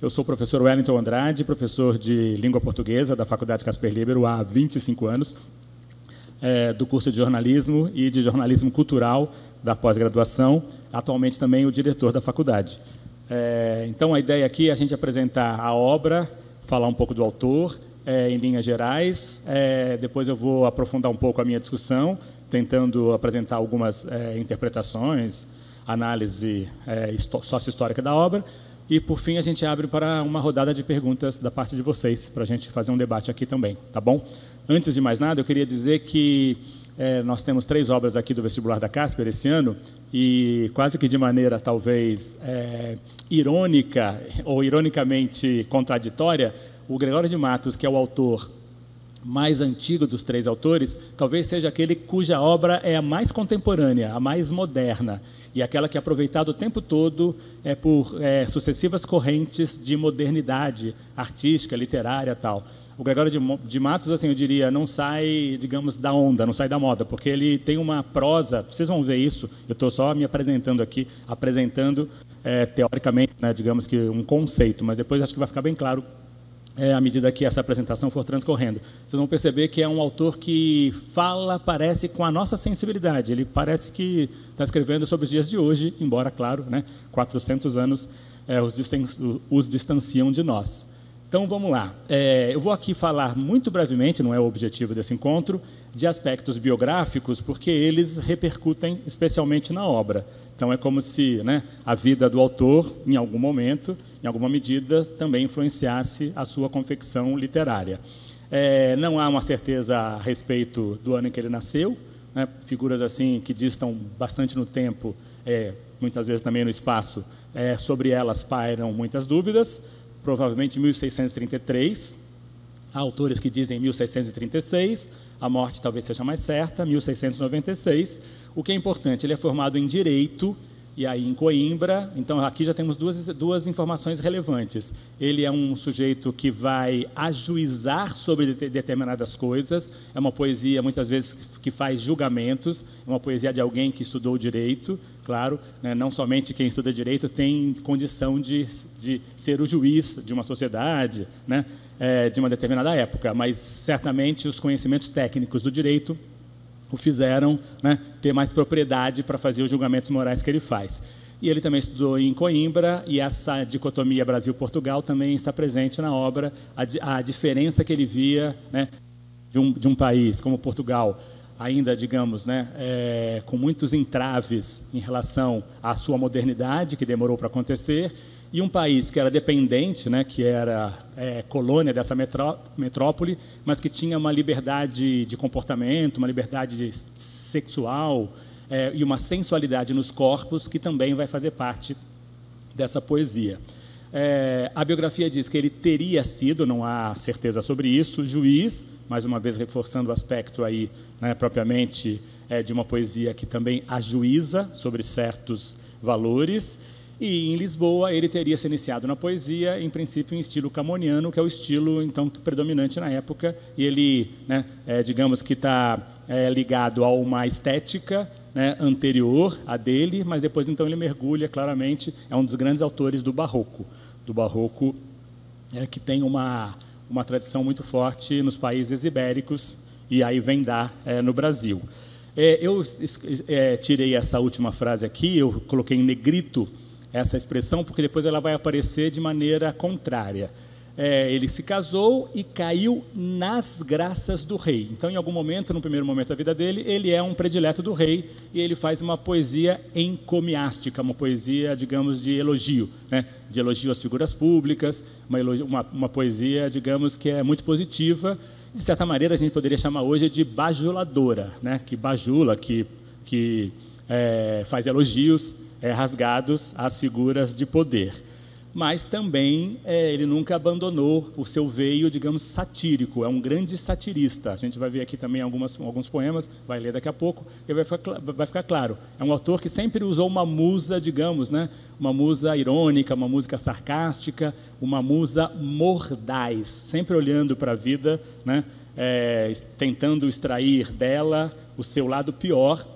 Eu sou o professor Wellington Andrade, professor de língua portuguesa da Faculdade Casper Libero há 25 anos, do curso de jornalismo e de jornalismo cultural da pós-graduação, atualmente também o diretor da faculdade. Então, a ideia aqui é a gente apresentar a obra, falar um pouco do autor, em linhas gerais, depois eu vou aprofundar um pouco a minha discussão, tentando apresentar algumas interpretações, análise sócio-histórica da obra, e, por fim, a gente abre para uma rodada de perguntas da parte de vocês, para a gente fazer um debate aqui também, tá bom? Antes de mais nada, eu queria dizer que nós temos 3 obras aqui do vestibular da Casper esse ano, e quase que de maneira, talvez, irônica ou ironicamente contraditória, o Gregório de Matos, que é o autor mais antigo dos 3 autores, talvez seja aquele cuja obra é a mais contemporânea, a mais moderna, e aquela que é aproveitada o tempo todo por sucessivas correntes de modernidade artística, literária e tal. O Gregório de Matos, assim, eu diria, não sai, digamos, da onda, não sai da moda, porque ele tem uma prosa, vocês vão ver isso, eu estou só me apresentando aqui, teoricamente, né, digamos que um conceito, mas depois acho que vai ficar bem claro à medida que essa apresentação for transcorrendo. Vocês vão perceber que é um autor que parece com a nossa sensibilidade. Ele parece que está escrevendo sobre os dias de hoje, embora, claro, né, 400 anos os distanciam de nós. Então, vamos lá. Eu vou aqui falar muito brevemente, não é o objetivo desse encontro, de aspectos biográficos, porque eles repercutem especialmente na obra. Então, é como se, né, a vida do autor, em algum momento, em alguma medida, também influenciasse a sua confecção literária. Não há uma certeza a respeito do ano em que ele nasceu, né, figuras assim que distam bastante no tempo, muitas vezes também no espaço, sobre elas pairam muitas dúvidas, provavelmente 1633, há autores que dizem 1636, a morte talvez seja mais certa, 1696. O que é importante, ele é formado em Direito, e aí em Coimbra. Então, aqui já temos duas informações relevantes. Ele é um sujeito que vai ajuizar sobre determinadas coisas, é uma poesia, muitas vezes, que faz julgamentos, é uma poesia de alguém que estudou Direito, claro, né, não somente quem estuda Direito tem condição de ser o juiz de uma sociedade, né, de uma determinada época, mas, certamente, os conhecimentos técnicos do Direito o fizeram, né, ter mais propriedade para fazer os julgamentos morais que ele faz. E ele também estudou em Coimbra, e essa dicotomia Brasil-Portugal também está presente na obra, a diferença que ele via, né, de um país como Portugal, ainda, digamos, né, com muitos entraves em relação à sua modernidade, que demorou para acontecer, e um país que era dependente, né, que era colônia dessa metrópole, mas que tinha uma liberdade de comportamento, uma liberdade sexual e uma sensualidade nos corpos que também vai fazer parte dessa poesia. A biografia diz que ele teria sido, não há certeza sobre isso, juiz, mais uma vez reforçando o aspecto aí, né, propriamente de uma poesia que também ajuiza sobre certos valores. E, em Lisboa, ele teria se iniciado na poesia, em princípio, em estilo camoniano, que é o estilo, então, predominante na época, e ele, né, digamos que está ligado a uma estética, né, anterior à dele, mas depois, então, ele mergulha, claramente, é um dos grandes autores do Barroco, que tem uma tradição muito forte nos países ibéricos, e aí vem dar no Brasil. Eu tirei essa última frase aqui, eu coloquei em negrito essa expressão, porque depois ela vai aparecer de maneira contrária. Ele se casou e caiu nas graças do rei. Então, em algum momento, no primeiro momento da vida dele, ele é um predileto do rei e ele faz uma poesia encomiástica, uma poesia, digamos, de elogio, né? De elogio às figuras públicas, uma poesia, digamos, que é muito positiva. De certa maneira, a gente poderia chamar hoje de bajuladora, né? Que bajula, que faz elogios rasgados às figuras de poder. Mas também ele nunca abandonou o seu veio, digamos, satírico. É um grande satirista. A gente vai ver aqui também alguns poemas, vai ler daqui a pouco, e vai ficar claro. É um autor que sempre usou uma musa, digamos, né, uma musa irônica, uma música sarcástica, uma musa mordaz, sempre olhando para a vida, né, tentando extrair dela o seu lado pior,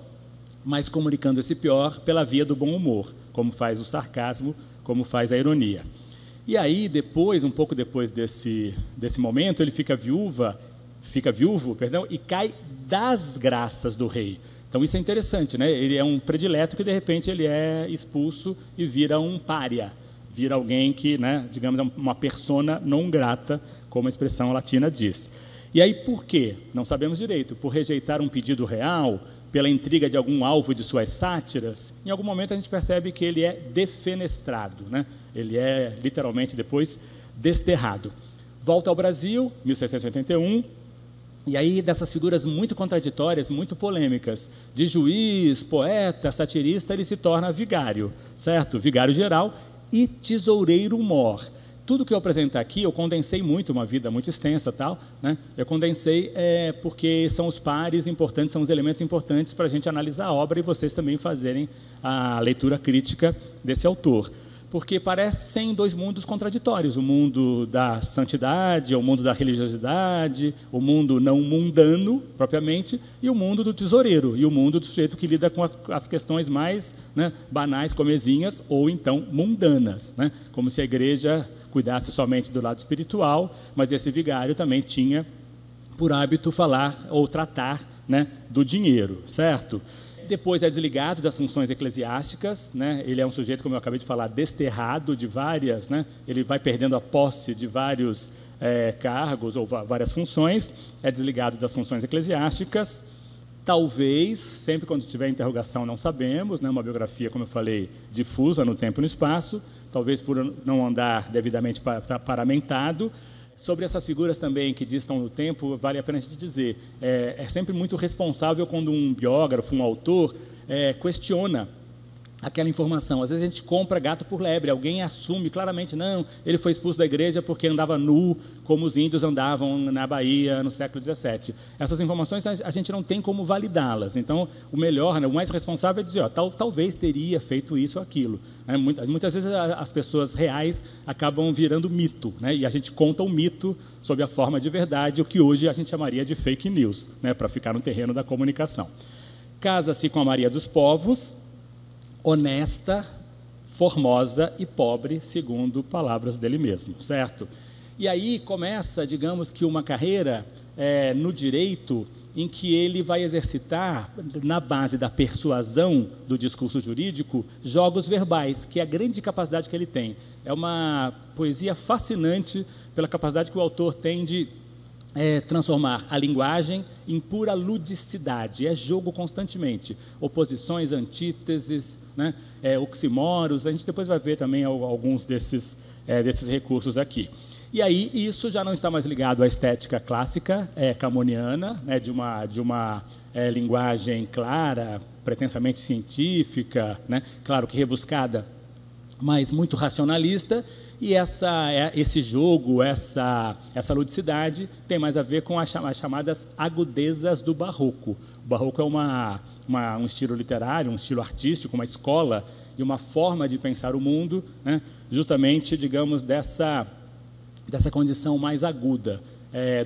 mas comunicando esse pior pela via do bom humor, como faz o sarcasmo, como faz a ironia. E aí, depois, um pouco depois desse momento, ele fica viúvo, perdão, e cai das graças do rei. Então, isso é interessante, né? Ele é um predileto que, de repente, ele é expulso e vira um pária, vira alguém que, né, digamos, é uma persona não grata, como a expressão latina diz. E aí, por quê? Não sabemos direito. Por rejeitar um pedido real, pela intriga de algum alvo de suas sátiras, em algum momento a gente percebe que ele é defenestrado, né? Ele é, literalmente, depois desterrado. Volta ao Brasil, 1681, e aí dessas figuras muito contraditórias, muito polêmicas, de juiz, poeta, satirista, ele se torna vigário, certo? Vigário geral e tesoureiro-mor. Tudo que eu apresentar aqui, eu condensei muito, uma vida muito extensa, tal, né? Eu condensei porque são os pares importantes, são os elementos importantes para a gente analisar a obra e vocês também fazerem a leitura crítica desse autor. Porque parecem dois mundos contraditórios, o mundo da santidade, o mundo da religiosidade, o mundo não mundano, propriamente, e o mundo do tesoureiro, e o mundo do sujeito que lida com as questões mais, né, banais, comezinhas, ou então mundanas, né? Como se a igreja cuidasse somente do lado espiritual, mas esse vigário também tinha por hábito falar ou tratar, né, do dinheiro, certo? Depois é desligado das funções eclesiásticas, né? Ele é um sujeito, como eu acabei de falar, desterrado de várias, né? Ele vai perdendo a posse de vários cargos ou várias funções, é desligado das funções eclesiásticas. Talvez, sempre quando tiver interrogação, não sabemos, né? Uma biografia, como eu falei, difusa no tempo e no espaço, talvez por não andar devidamente paramentado. Sobre essas figuras também que distam no tempo, vale a pena a gente dizer, é sempre muito responsável quando um biógrafo, um autor, questiona aquela informação. Às vezes a gente compra gato por lebre, alguém assume claramente, não, ele foi expulso da igreja porque andava nu, como os índios andavam na Bahia no século XVII. Essas informações a gente não tem como validá-las. Então, o melhor, né, o mais responsável é dizer, ó, talvez teria feito isso ou aquilo. Né? Muitas vezes as pessoas reais acabam virando mito, né? E a gente conta o mito sob a forma de verdade, o que hoje a gente chamaria de fake news, né? Para ficar no terreno da comunicação. Casa-se com a Maria dos Povos, honesta, formosa e pobre, segundo palavras dele mesmo, certo? E aí começa, digamos que uma carreira no direito em que ele vai exercitar, na base da persuasão do discurso jurídico, jogos verbais, que é a grande capacidade que ele tem. É uma poesia fascinante pela capacidade que o autor tem de transformar a linguagem em pura ludicidade, é jogo constantemente, oposições, antíteses, né? Oxímoros, a gente depois vai ver também alguns desses recursos aqui. E aí isso já não está mais ligado à estética clássica camoniana, né? de uma linguagem clara, pretensamente científica, né? Claro que rebuscada, mas muito racionalista. E esse jogo, essa ludicidade, tem mais a ver com as chamadas agudezas do barroco. O barroco é um estilo literário, um estilo artístico, uma escola e uma forma de pensar o mundo, né? Justamente, digamos, dessa condição mais aguda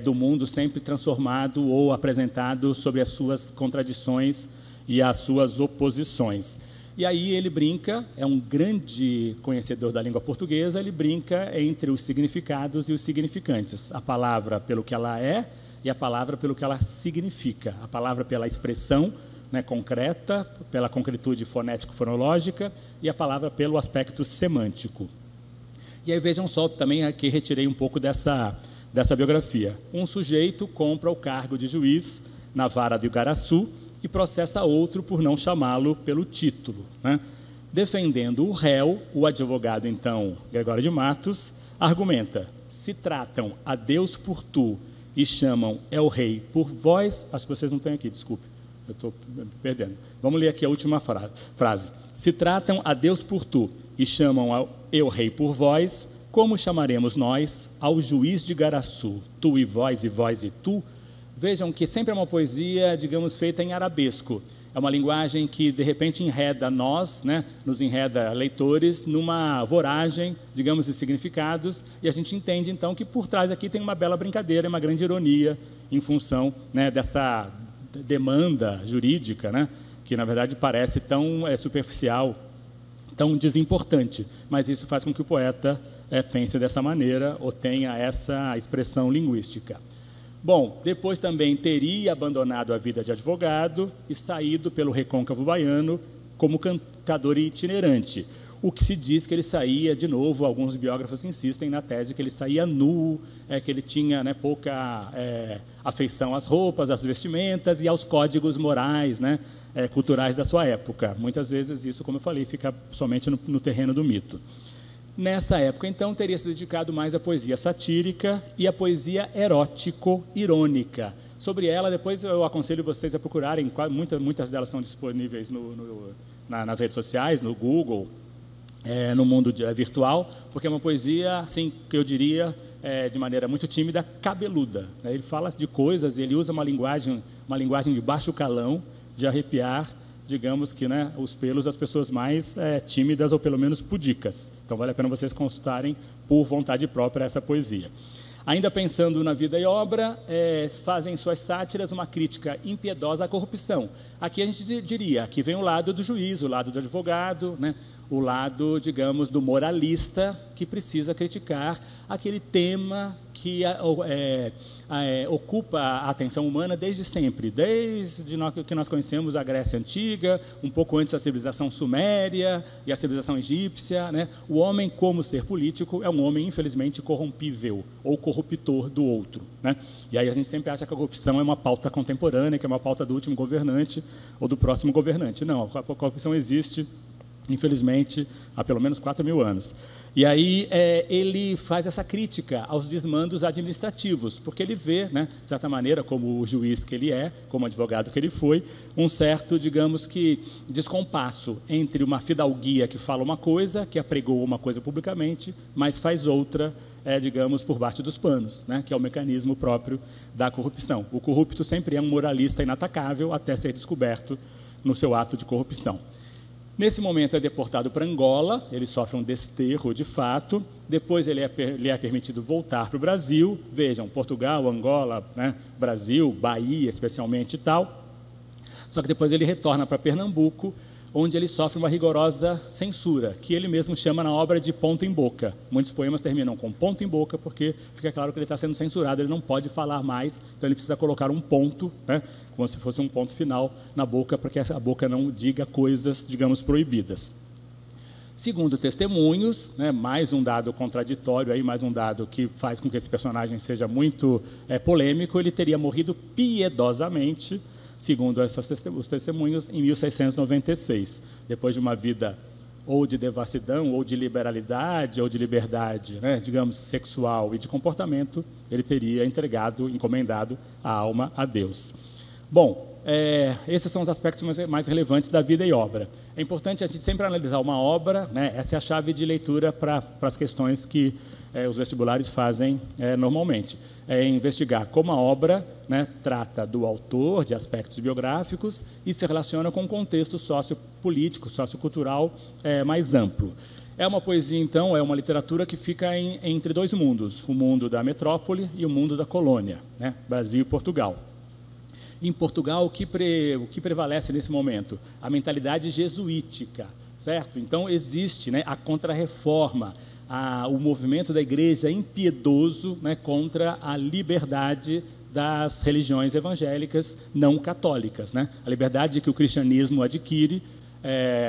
do mundo, sempre transformado ou apresentado sobre as suas contradições e as suas oposições. E aí ele brinca, é um grande conhecedor da língua portuguesa, ele brinca entre os significados e os significantes. A palavra pelo que ela é e a palavra pelo que ela significa. A palavra pela expressão, né, concreta, pela concretude fonético-fonológica e a palavra pelo aspecto semântico. E aí vejam só, também aqui retirei um pouco dessa biografia. Um sujeito compra o cargo de juiz na vara do Igaraçu e processa outro por não chamá-lo pelo título, né? Defendendo o réu, o advogado, então, Gregório de Matos, argumenta: se tratam a Deus por tu e chamam el rei por vós, acho que vocês não têm aqui, desculpe, eu estou perdendo. Vamos ler aqui a última frase. Se tratam a Deus por tu e chamam el rei por vós, como chamaremos nós ao juiz de Igaraçu, tu e vós e tu? Vejam que sempre é uma poesia, digamos, feita em arabesco. É uma linguagem que, de repente, enreda nós, né, nos enreda leitores, numa voragem, digamos, de significados, e a gente entende, então, que por trás aqui tem uma bela brincadeira, uma grande ironia, em função, né, dessa demanda jurídica, né, que, na verdade, parece tão superficial tão desimportante, mas isso faz com que o poeta pense dessa maneira ou tenha essa expressão linguística. Bom, depois também teria abandonado a vida de advogado e saído pelo recôncavo baiano como cantador itinerante. O que se diz que ele saía, de novo, alguns biógrafos insistem na tese que ele saía nu, que ele tinha, né, pouca afeição às roupas, às vestimentas e aos códigos morais, né, culturais da sua época. Muitas vezes isso, como eu falei, fica somente no terreno do mito. Nessa época, então, teria se dedicado mais à poesia satírica e à poesia erótico-irônica. Sobre ela, depois eu aconselho vocês a procurarem, muitas delas estão disponíveis nas redes sociais, no Google, no mundo virtual, porque é uma poesia, assim, que eu diria, de maneira muito tímida, cabeluda. Ele fala de coisas, ele usa uma linguagem de baixo calão, de arrepiar, digamos que, né, os pelos das pessoas mais tímidas ou pelo menos pudicas. Então vale a pena vocês consultarem por vontade própria essa poesia. Ainda pensando na vida e obra, fazem suas sátiras uma crítica impiedosa à corrupção. Aqui a gente diria que vem o lado do juiz, o lado do advogado, né, o lado, digamos, do moralista, que precisa criticar aquele tema que ocupa a atenção humana desde sempre, desde que nós conhecemos a Grécia Antiga, um pouco antes da civilização suméria e a civilização egípcia, né? O homem, como ser político, é um homem, infelizmente, corrompível ou corruptor do outro, né? E aí a gente sempre acha que a corrupção é uma pauta contemporânea, que é uma pauta do último governante ou do próximo governante. Não, a corrupção existe, infelizmente, há pelo menos 4.000 anos. E aí ele faz essa crítica aos desmandos administrativos, porque ele vê, né, de certa maneira, como o juiz que ele é, como advogado que ele foi, um certo, digamos que, descompasso entre uma fidalguia que fala uma coisa, que apregou uma coisa publicamente, mas faz outra, digamos, por baixo dos panos, né, que é o mecanismo próprio da corrupção. O corrupto sempre é um moralista inatacável até ser descoberto no seu ato de corrupção. Nesse momento é deportado para Angola, ele sofre um desterro de fato, depois lhe é permitido voltar para o Brasil, vejam, Portugal, Angola, né, Brasil, Bahia especialmente e tal, só que depois ele retorna para Pernambuco, onde ele sofre uma rigorosa censura, que ele mesmo chama na obra de ponto em boca. Muitos poemas terminam com ponto em boca, porque fica claro que ele está sendo censurado, ele não pode falar mais, então ele precisa colocar um ponto, né, como se fosse um ponto final na boca, para que a boca não diga coisas, digamos, proibidas. Segundo testemunhos, né, mais um dado contraditório, aí, mais um dado que faz com que esse personagem seja muito polêmico, ele teria morrido piedosamente, segundo os testemunhos, em 1696, depois de uma vida ou de devassidão, ou de liberalidade, ou de liberdade, né, digamos, sexual e de comportamento, ele teria encomendado a alma a Deus. Bom, esses são os aspectos mais relevantes da vida e obra. É importante a gente sempre analisar uma obra, né, essa é a chave de leitura para as questões que os vestibulares fazem normalmente. É investigar como a obra, né, trata do autor, de aspectos biográficos, e se relaciona com um contexto sociopolítico, sociocultural mais amplo. É uma poesia, então, é uma literatura que fica entre dois mundos, o mundo da metrópole e o mundo da colônia, né, Brasil e Portugal. Em Portugal, o que prevalece nesse momento? A mentalidade jesuítica, certo? Então, existe, né, a Contra-Reforma, o movimento da igreja impiedoso, né, contra a liberdade das religiões evangélicas não católicas, né? A liberdade que o cristianismo adquire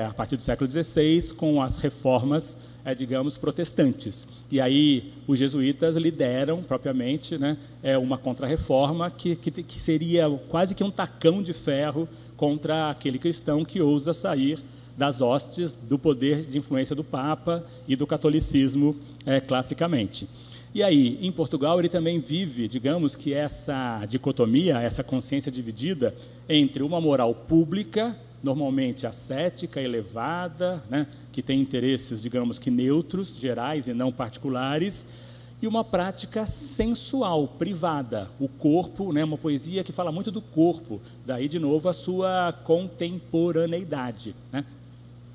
a partir do século XVI com as reformas, digamos, protestantes. E aí os jesuítas lideram propriamente, né, uma contra-reforma que seria quase que um tacão de ferro contra aquele cristão que ousa sair das hostes do poder de influência do Papa e do catolicismo classicamente. E aí, em Portugal, ele também vive, digamos que essa dicotomia, essa consciência dividida entre uma moral pública, normalmente ascética, elevada, né, que tem interesses, digamos que neutros, gerais e não particulares, e uma prática sensual, privada, o corpo, né, uma poesia que fala muito do corpo, daí, de novo, a sua contemporaneidade, né?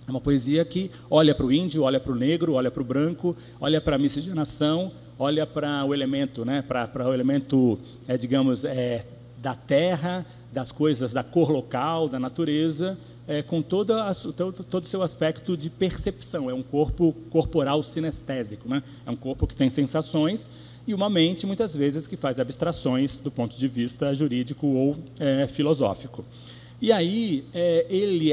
É uma poesia que olha para o índio, olha para o negro, olha para o branco, olha para a miscigenação, olha para o elemento, né, para o elemento, digamos, da terra, das coisas, da cor local, da natureza, com todo o seu aspecto de percepção. É um corpo corporal sinestésico, né? É um corpo que tem sensações e uma mente, muitas vezes, que faz abstrações do ponto de vista jurídico ou filosófico. E aí,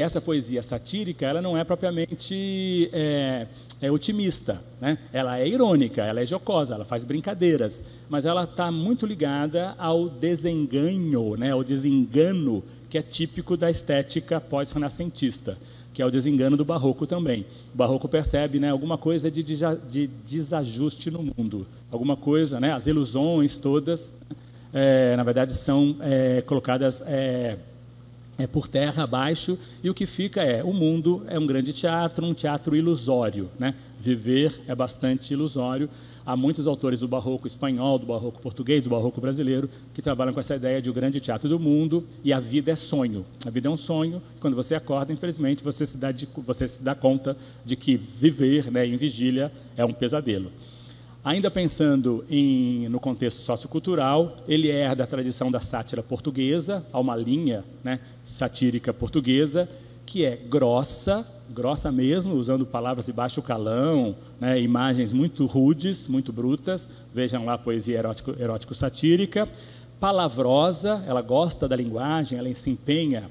essa poesia satírica, ela não é propriamente otimista, né? Ela é irônica, ela é jocosa, ela faz brincadeiras, mas ela está muito ligada ao desenganho, né? Ao desengano, que é típico da estética pós-renascentista, que é o desengano do barroco também. O barroco percebe, né, alguma coisa de desajuste no mundo, alguma coisa, né, as ilusões todas, na verdade, são colocadas por terra abaixo, e o que fica o mundo é um grande teatro, um teatro ilusório, né? Viver é bastante ilusório. Há muitos autores do barroco espanhol, do barroco português, do barroco brasileiro, que trabalham com essa ideia de o grande teatro do mundo, e a vida é sonho. A vida é um sonho, e quando você acorda, infelizmente, você se dá conta de que viver, né, em vigília é um pesadelo. Ainda pensando no contexto sociocultural, ele herda a tradição da sátira portuguesa, há uma linha, né, satírica portuguesa, que é grossa mesmo, usando palavras de baixo calão, né, imagens muito rudes, muito brutas. Vejam lá a poesia erótico-satírica. Palavrosa, ela gosta da linguagem, ela se empenha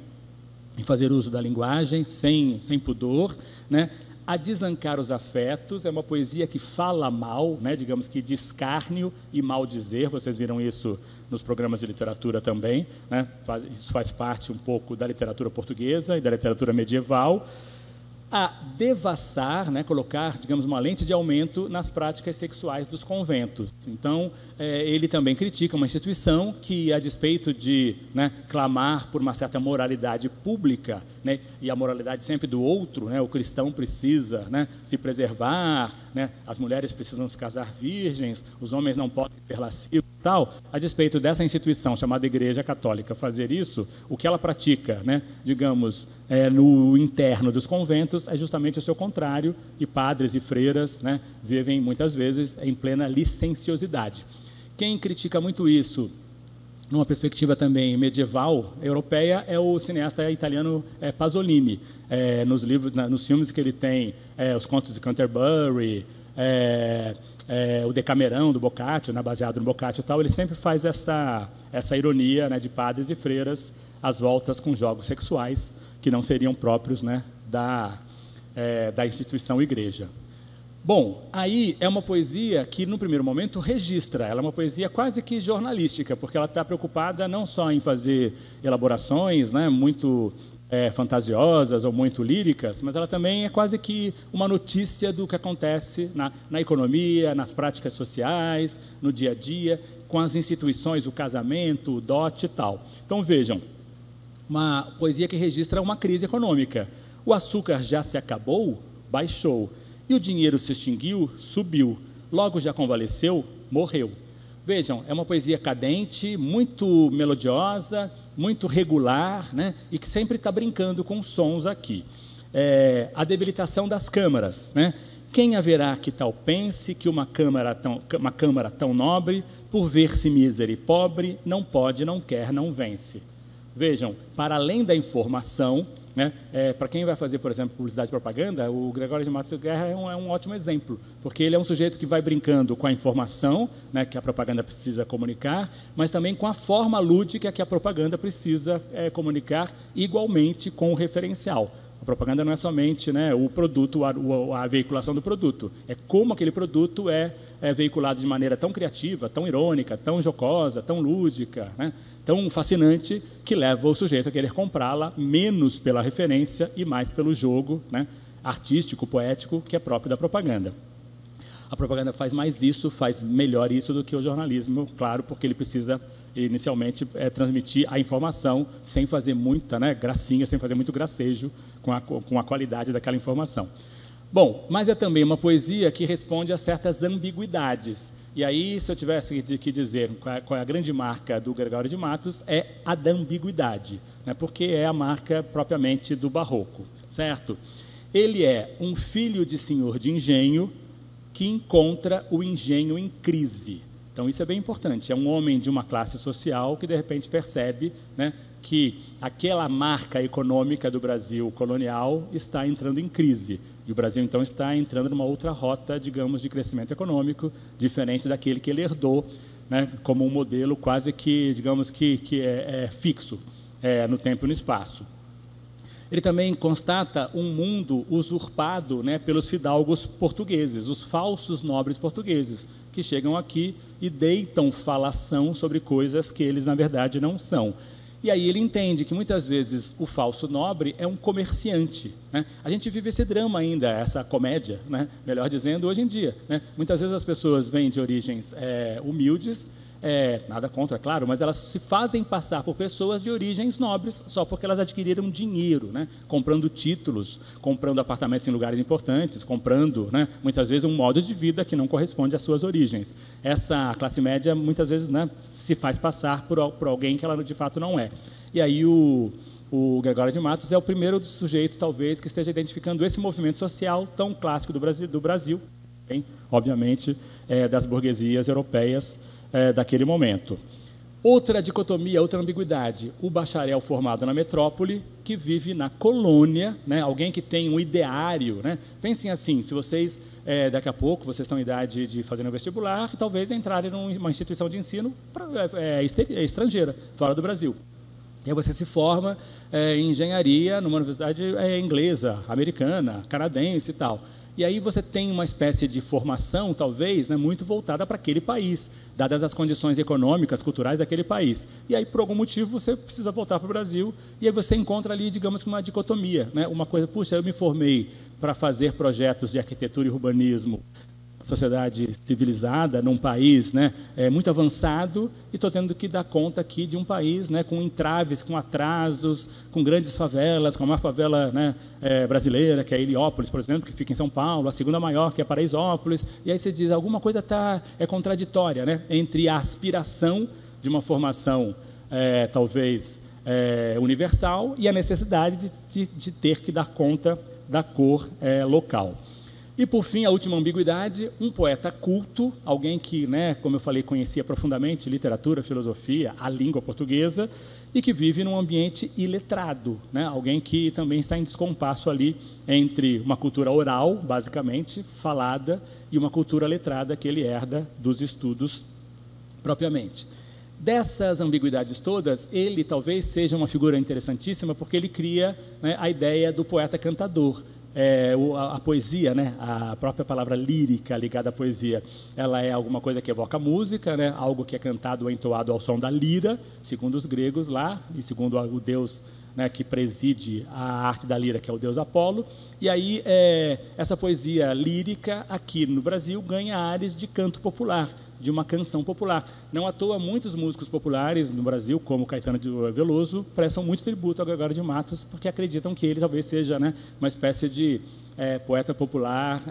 em fazer uso da linguagem sem pudor, né? A desancar os afetos, é uma poesia que fala mal, né, digamos que de escárnio e maldizer, vocês viram isso nos programas de literatura também, né? Isso faz parte um pouco da literatura portuguesa e da literatura medieval. A devassar, né, colocar, digamos, uma lente de aumento nas práticas sexuais dos conventos. Então, ele também critica uma instituição que, a despeito de, né, clamar por uma certa moralidade pública, né, e a moralidade sempre do outro, né, o cristão precisa, né, se preservar, né, as mulheres precisam se casar virgens, os homens não podem ter lascivo e tal, a despeito dessa instituição chamada Igreja Católica fazer isso, o que ela pratica, né, digamos, no interno dos conventos, é justamente o seu contrário, e padres e freiras, né, vivem muitas vezes em plena licenciosidade. Quem critica muito isso, numa perspectiva também medieval, europeia, é o cineasta italiano Pasolini. Nos filmes que ele tem, Os Contos de Canterbury, o Decamerão do Boccaccio, né, baseado no Boccaccio e tal, ele sempre faz essa ironia, né, de padres e freiras às voltas com jogos sexuais que não seriam próprios, né, da instituição igreja. Bom, aí é uma poesia que, no primeiro momento, registra. Ela é uma poesia quase que jornalística, porque ela está preocupada não só em fazer elaborações, né, muito fantasiosas ou muito líricas, mas ela também é quase que uma notícia do que acontece na economia, nas práticas sociais, no dia a dia, com as instituições, o casamento, o dote e tal. Então, vejam, uma poesia que registra uma crise econômica. O açúcar já se acabou, baixou. E o dinheiro se extinguiu, subiu. Logo já convalesceu, morreu. Vejam, é uma poesia cadente, muito melodiosa, muito regular, né? E que sempre está brincando com sons aqui. A debilitação das câmaras, né? Quem haverá que tal pense que uma câmara tão nobre, por ver-se mísero e pobre, não pode, não quer, não vence. Vejam, para além da informação, né, para quem vai fazer, por exemplo, publicidade e propaganda, o Gregório de Matos Guerra é um ótimo exemplo, porque ele é um sujeito que vai brincando com a informação, né, que a propaganda precisa comunicar, mas também com a forma lúdica que a propaganda precisa comunicar, igualmente com o referencial. A propaganda não é somente, né, o produto, a veiculação do produto, é como aquele produto é veiculado de maneira tão criativa, tão irônica, tão jocosa, tão lúdica, né, tão fascinante, que leva o sujeito a querer comprá-la menos pela referência e mais pelo jogo, né, artístico, poético, que é próprio da propaganda. A propaganda faz mais isso, faz melhor isso do que o jornalismo, claro, porque ele precisa inicialmente transmitir a informação sem fazer muita, né, gracinha, sem fazer muito gracejo com a qualidade daquela informação. Bom, mas é também uma poesia que responde a certas ambiguidades. E aí, se eu tivesse que dizer qual é a grande marca do Gregório de Matos, é a da ambiguidade, né, porque é a marca propriamente do barroco, certo? Ele é um filho de senhor de engenho que encontra o engenho em crise. Então, isso é bem importante. É um homem de uma classe social que, de repente, percebe, né, que aquela marca econômica do Brasil colonial está entrando em crise. E o Brasil, então, está entrando numa outra rota, digamos, de crescimento econômico, diferente daquele que ele herdou, né, como um modelo quase que, digamos, que é fixo no tempo e no espaço. Ele também constata um mundo usurpado, né, pelos fidalgos portugueses, os falsos nobres portugueses, que chegam aqui e deitam falação sobre coisas que eles, na verdade, não são. E aí ele entende que, muitas vezes, o falso nobre é um comerciante, né? A gente vive esse drama ainda, essa comédia, né, melhor dizendo, hoje em dia, né? Muitas vezes as pessoas vêm de origens humildes, nada contra, claro, mas elas se fazem passar por pessoas de origens nobres só porque elas adquiriram dinheiro, né? Comprando títulos, comprando apartamentos em lugares importantes, comprando, né, muitas vezes, um modo de vida que não corresponde às suas origens. Essa classe média, muitas vezes, né, se faz passar por alguém que ela de fato não é. E aí o Gregório de Matos é o primeiro sujeito, talvez, que esteja identificando esse movimento social tão clássico do Brasil, hein? Obviamente, das burguesias europeias daquele momento. Outra dicotomia, outra ambiguidade, o bacharel formado na metrópole, que vive na colônia, né, alguém que tem um ideário, né? Pensem assim, se vocês, daqui a pouco, vocês estão em idade de fazer um vestibular, talvez entrarem numa instituição de ensino estrangeira, fora do Brasil. E aí você se forma em engenharia numa universidade inglesa, americana, canadense e tal. E aí você tem uma espécie de formação, talvez, né, muito voltada para aquele país, dadas as condições econômicas, culturais daquele país. E aí, por algum motivo, você precisa voltar para o Brasil, e aí você encontra ali, digamos, uma dicotomia, né? Uma coisa, puxa, eu me formei para fazer projetos de arquitetura e urbanismo, sociedade civilizada, num país, né, muito avançado, e estou tendo que dar conta aqui de um país, né, com entraves, com atrasos, com grandes favelas, com a maior favela, né, brasileira, que é Heliópolis, por exemplo, que fica em São Paulo, a segunda maior, que é Paraisópolis, e aí você diz, alguma coisa é contraditória, né, entre a aspiração de uma formação, talvez, universal, e a necessidade de ter que dar conta da cor local. E, por fim, a última ambiguidade, um poeta culto, alguém que, né, como eu falei, conhecia profundamente literatura, filosofia, a língua portuguesa, e que vive num ambiente iletrado, né, alguém que também está em descompasso ali entre uma cultura oral, basicamente, falada, e uma cultura letrada que ele herda dos estudos propriamente. Dessas ambiguidades todas, ele talvez seja uma figura interessantíssima porque ele cria, né, a ideia do poeta cantador. A poesia, né, a própria palavra lírica ligada à poesia, ela é alguma coisa que evoca música, né, algo que é cantado ou entoado ao som da lira, segundo os gregos lá, e segundo o deus, né, que preside a arte da lira, que é o deus Apolo. E aí, essa poesia lírica, aqui no Brasil, ganha ares de canto popular, de uma canção popular. Não à toa, muitos músicos populares no Brasil, como Caetano de Veloso, prestam muito tributo ao Gregório de Matos, porque acreditam que ele talvez seja, né, uma espécie de poeta popular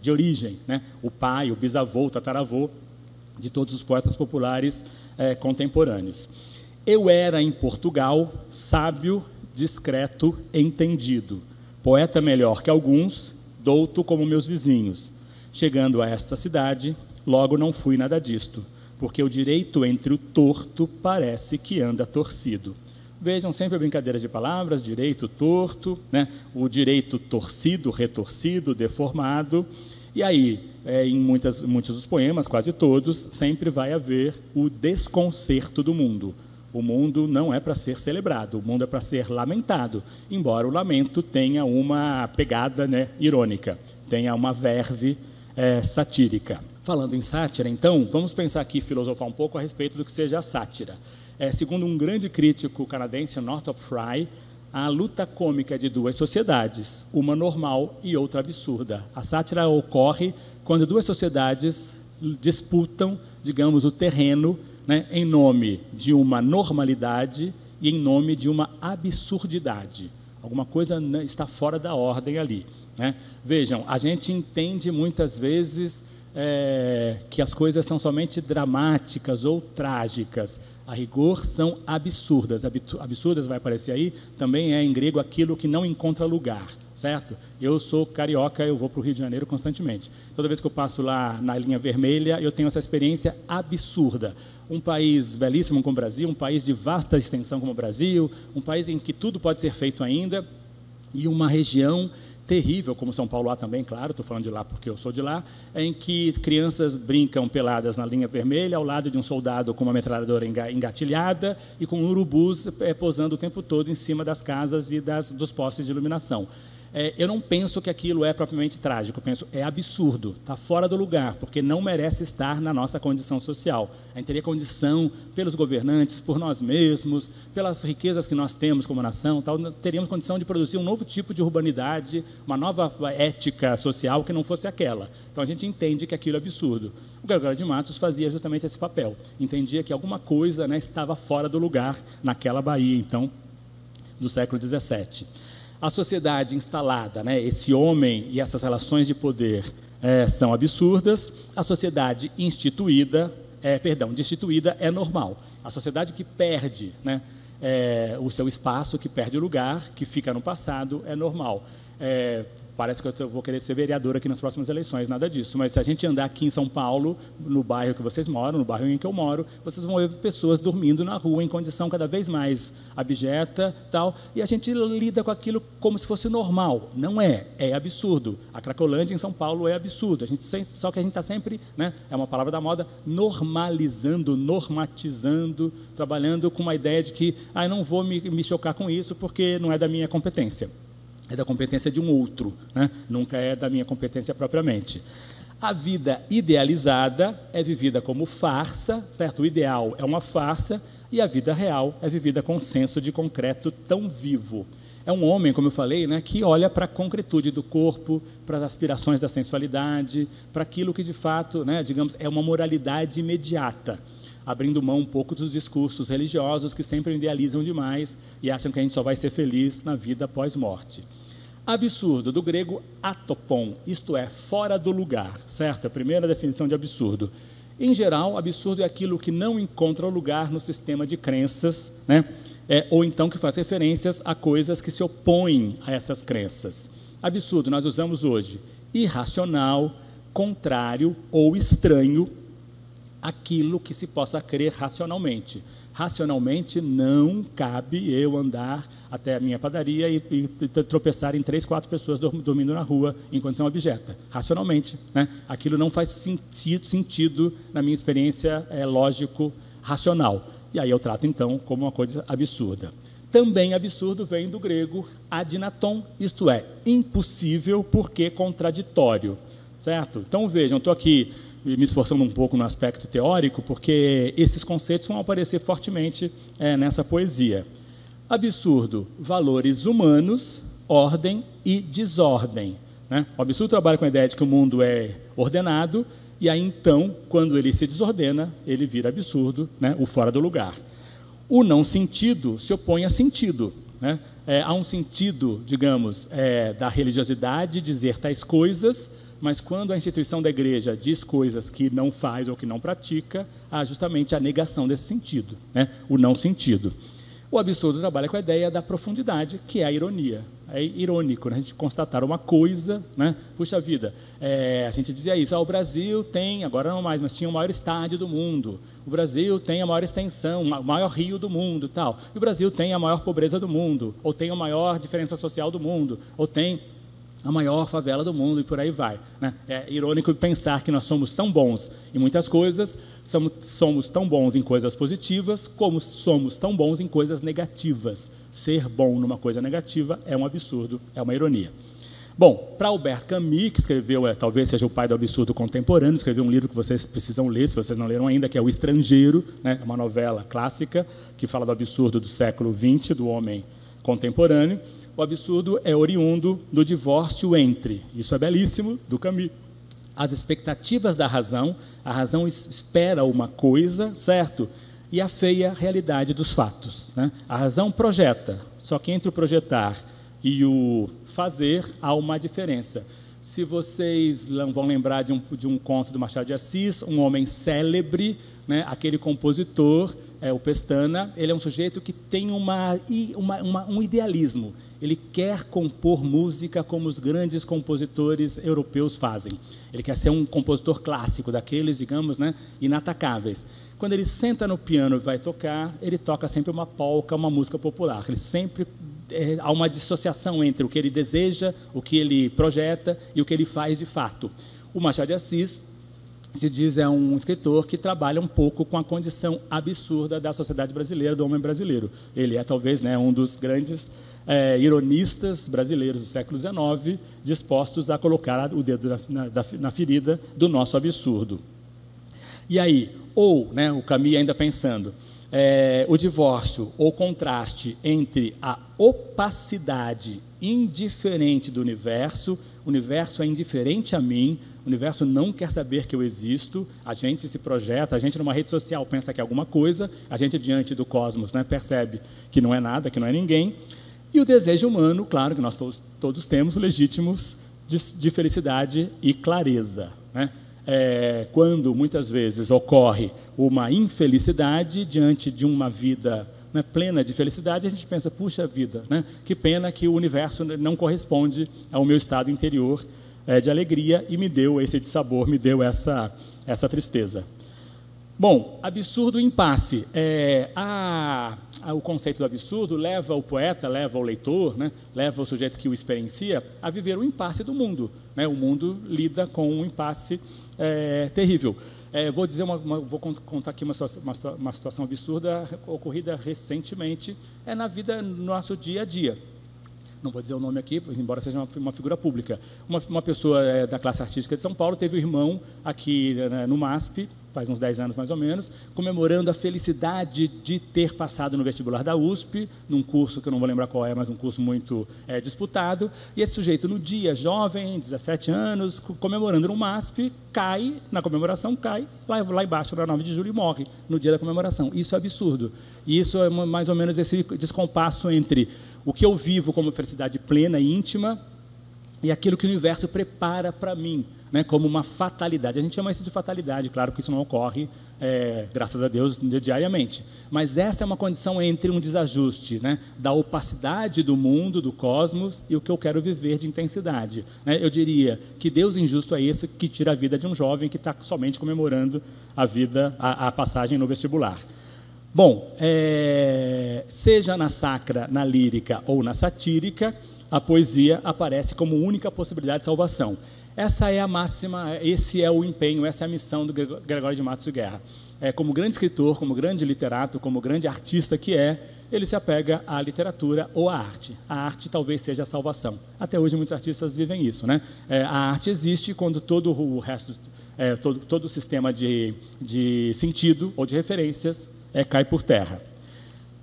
de origem, né, o pai, o bisavô, o tataravô de todos os poetas populares contemporâneos. Eu era em Portugal, sábio, discreto, entendido, poeta melhor que alguns, douto como meus vizinhos. Chegando a esta cidade, logo não fui nada disto, porque o direito entre o torto parece que anda torcido. Vejam, sempre brincadeiras de palavras, direito torto, né? O direito torcido, retorcido, deformado. E aí, em muitos dos poemas, quase todos, sempre vai haver o desconcerto do mundo. O mundo não é para ser celebrado, o mundo é para ser lamentado, embora o lamento tenha uma pegada, né, irônica, tenha uma verve satírica. Falando em sátira, então, vamos pensar aqui, filosofar um pouco a respeito do que seja a sátira. Segundo um grande crítico canadense, Northrop Frye, a luta cômica de duas sociedades, uma normal e outra absurda. A sátira ocorre quando duas sociedades disputam, digamos, o terreno, né, em nome de uma normalidade e em nome de uma absurdidade. Alguma coisa está fora da ordem ali, né? Vejam, a gente entende muitas vezes que as coisas são somente dramáticas ou trágicas. A rigor, são absurdas. Absurdas vai aparecer aí, também em grego aquilo que não encontra lugar, certo? Eu sou carioca, eu vou para o Rio de Janeiro constantemente. Toda vez que eu passo lá na linha vermelha, eu tenho essa experiência absurda. Um país belíssimo como o Brasil, um país de vasta extensão como o Brasil, um país em que tudo pode ser feito ainda, e uma região terrível, como São Paulo há também, claro, estou falando de lá porque eu sou de lá, em que crianças brincam peladas na linha vermelha, ao lado de um soldado com uma metralhadora engatilhada e com urubus posando o tempo todo em cima das casas e dos postes de iluminação. Eu não penso que aquilo é propriamente trágico, eu penso é absurdo, está fora do lugar, porque não merece estar na nossa condição social. A gente teria condição, pelos governantes, por nós mesmos, pelas riquezas que nós temos como nação, tal, teríamos condição de produzir um novo tipo de urbanidade, uma nova ética social que não fosse aquela. Então a gente entende que aquilo é absurdo. O Gregório de Matos fazia justamente esse papel, entendia que alguma coisa, né, estava fora do lugar naquela Bahia, então, do século XVII. A sociedade instalada, né, esse homem e essas relações de poder são absurdas. A sociedade destituída é normal. A sociedade que perde, né, o seu espaço, que perde o lugar, que fica no passado, é normal. Parece que eu vou querer ser vereador aqui nas próximas eleições, nada disso. Mas se a gente andar aqui em São Paulo, no bairro que vocês moram, no bairro em que eu moro, vocês vão ver pessoas dormindo na rua em condição cada vez mais abjeta, tal, e a gente lida com aquilo como se fosse normal. Não é, é absurdo. A Cracolândia em São Paulo é absurdo. Só que a gente está sempre, né, é uma palavra da moda, normalizando, normatizando, trabalhando com uma ideia de que eu não vou me chocar com isso porque não é da minha competência. É da competência de um outro, né? Nunca é da minha competência propriamente. A vida idealizada é vivida como farsa, certo? O ideal é uma farsa, e a vida real é vivida com um senso de concreto tão vivo. É um homem, como eu falei, né, que olha para a concretude do corpo, para as aspirações da sensualidade, para aquilo que, de fato, né, digamos, é uma moralidade imediata, abrindo mão um pouco dos discursos religiosos que sempre idealizam demais e acham que a gente só vai ser feliz na vida pós-morte. Absurdo, do grego atopon, isto é, fora do lugar, certo? É a primeira definição de absurdo. Em geral, absurdo é aquilo que não encontra o lugar no sistema de crenças, né? Ou então que faz referências a coisas que se opõem a essas crenças. Absurdo, nós usamos hoje irracional, contrário ou estranho, aquilo que se possa crer racionalmente. Racionalmente, não cabe eu andar até a minha padaria e tropeçar em 3, 4 pessoas dormindo na rua em condição abjeta. Racionalmente, né? Aquilo não faz sentido na minha experiência lógico-racional. E aí eu trato, então, como uma coisa absurda. Também absurdo vem do grego adinaton, isto é, impossível porque contraditório. Certo? Então, vejam, estou aqui me esforçando um pouco no aspecto teórico, porque esses conceitos vão aparecer fortemente nessa poesia. Absurdo, valores humanos, ordem e desordem. Né? O absurdo trabalha com a ideia de que o mundo é ordenado, e aí, então, quando ele se desordena, ele vira absurdo, né? O fora do lugar. O não sentido se opõe a sentido. Né? Há um sentido, digamos, da religiosidade, dizer tais coisas, mas quando a instituição da igreja diz coisas que não faz ou que não pratica, há justamente a negação desse sentido, né? O não sentido. O absurdo trabalha com a ideia da profundidade, que é a ironia. É irônico, né? A gente constatar uma coisa, né? Puxa vida, a gente dizia isso, o Brasil tem, agora não mais, mas tinha o maior estádio do mundo, o Brasil tem a maior extensão, o maior rio do mundo, tal. E o Brasil tem a maior pobreza do mundo, ou tem a maior diferença social do mundo, ou tem a maior favela do mundo, e por aí vai. Né? É irônico pensar que nós somos tão bons em muitas coisas, somos tão bons em coisas positivas, como somos tão bons em coisas negativas. Ser bom numa coisa negativa é um absurdo, é uma ironia. Bom, para Albert Camus, que escreveu, talvez seja o pai do absurdo contemporâneo, escreveu um livro que vocês precisam ler, se vocês não leram ainda, que é O Estrangeiro, né? Uma novela clássica que fala do absurdo do século XX, do homem contemporâneo. O absurdo é oriundo do divórcio entre, isso é belíssimo, do Camus, as expectativas da razão, a razão espera uma coisa, certo? E a feia realidade dos fatos. Né? A razão projeta, só que entre o projetar e o fazer há uma diferença. Se vocês vão lembrar de um conto do Machado de Assis, um homem célebre, né? Aquele compositor o Pestana, ele é um sujeito que tem um idealismo. Ele quer compor música como os grandes compositores europeus fazem. Ele quer ser um compositor clássico, daqueles, digamos, né, inatacáveis. Quando ele senta no piano e vai tocar, ele toca sempre uma polca, uma música popular. Ele sempre há uma dissociação entre o que ele deseja, o que ele projeta e o que ele faz de fato. O Machado de Assis se diz é um escritor que trabalha um pouco com a condição absurda da sociedade brasileira, do homem brasileiro. Ele é talvez, né, um dos grandes ironistas brasileiros do século XIX, dispostos a colocar o dedo na ferida do nosso absurdo. E aí, ou, né, o Camus ainda pensando, o divórcio ou contraste entre a opacidade indiferente do universo, o universo é indiferente a mim, o universo não quer saber que eu existo, a gente se projeta, a gente numa rede social pensa que é alguma coisa, a gente diante do cosmos, né, percebe que não é nada, que não é ninguém, e o desejo humano, claro, que nós todos temos, legítimos, de felicidade e clareza, né? Quando muitas vezes ocorre uma infelicidade diante de uma vida, né, plena de felicidade, a gente pensa, puxa vida, né, que pena que o universo não corresponde ao meu estado interior de alegria e me deu esse dissabor, me deu essa tristeza. Bom, absurdo impasse. O conceito do absurdo leva o poeta, leva o leitor, né, leva o sujeito que o experiencia a viver o impasse do mundo, né? O mundo lida com um impasse terrível. Vou contar aqui uma situação absurda ocorrida recentemente na vida, no nosso dia a dia. Não vou dizer o nome aqui, embora seja uma figura pública. Uma pessoa da classe artística de São Paulo teve um irmão aqui no MASP, faz uns 10 anos mais ou menos, comemorando a felicidade de ter passado no vestibular da USP, num curso que eu não vou lembrar qual é, mas um curso muito disputado. E esse sujeito, no dia, jovem, 17 anos, comemorando no MASP, cai, na comemoração, cai lá embaixo, na 9 de julho, e morre no dia da comemoração. Isso é absurdo. E isso é mais ou menos esse descompasso entre o que eu vivo como felicidade plena e íntima e aquilo que o universo prepara para mim, né, como uma fatalidade. A gente chama isso de fatalidade, claro que isso não ocorre, graças a Deus, diariamente. Mas essa é uma condição entre um desajuste, né, da opacidade do mundo, do cosmos, e o que eu quero viver de intensidade. Né? Eu diria que Deus injusto é esse que tira a vida de um jovem que está somente comemorando a vida, a passagem no vestibular. Bom, seja na sacra, na lírica ou na satírica, a poesia aparece como única possibilidade de salvação. Essa é a máxima, esse é o empenho, essa é a missão do Gregório de Matos de Guerra. Como grande escritor, como grande literato, como grande artista que ele se apega à literatura ou à arte. A arte talvez seja a salvação. Até hoje muitos artistas vivem isso, né? A arte existe quando todo o resto, todo o sistema de sentido ou de referências cai por terra.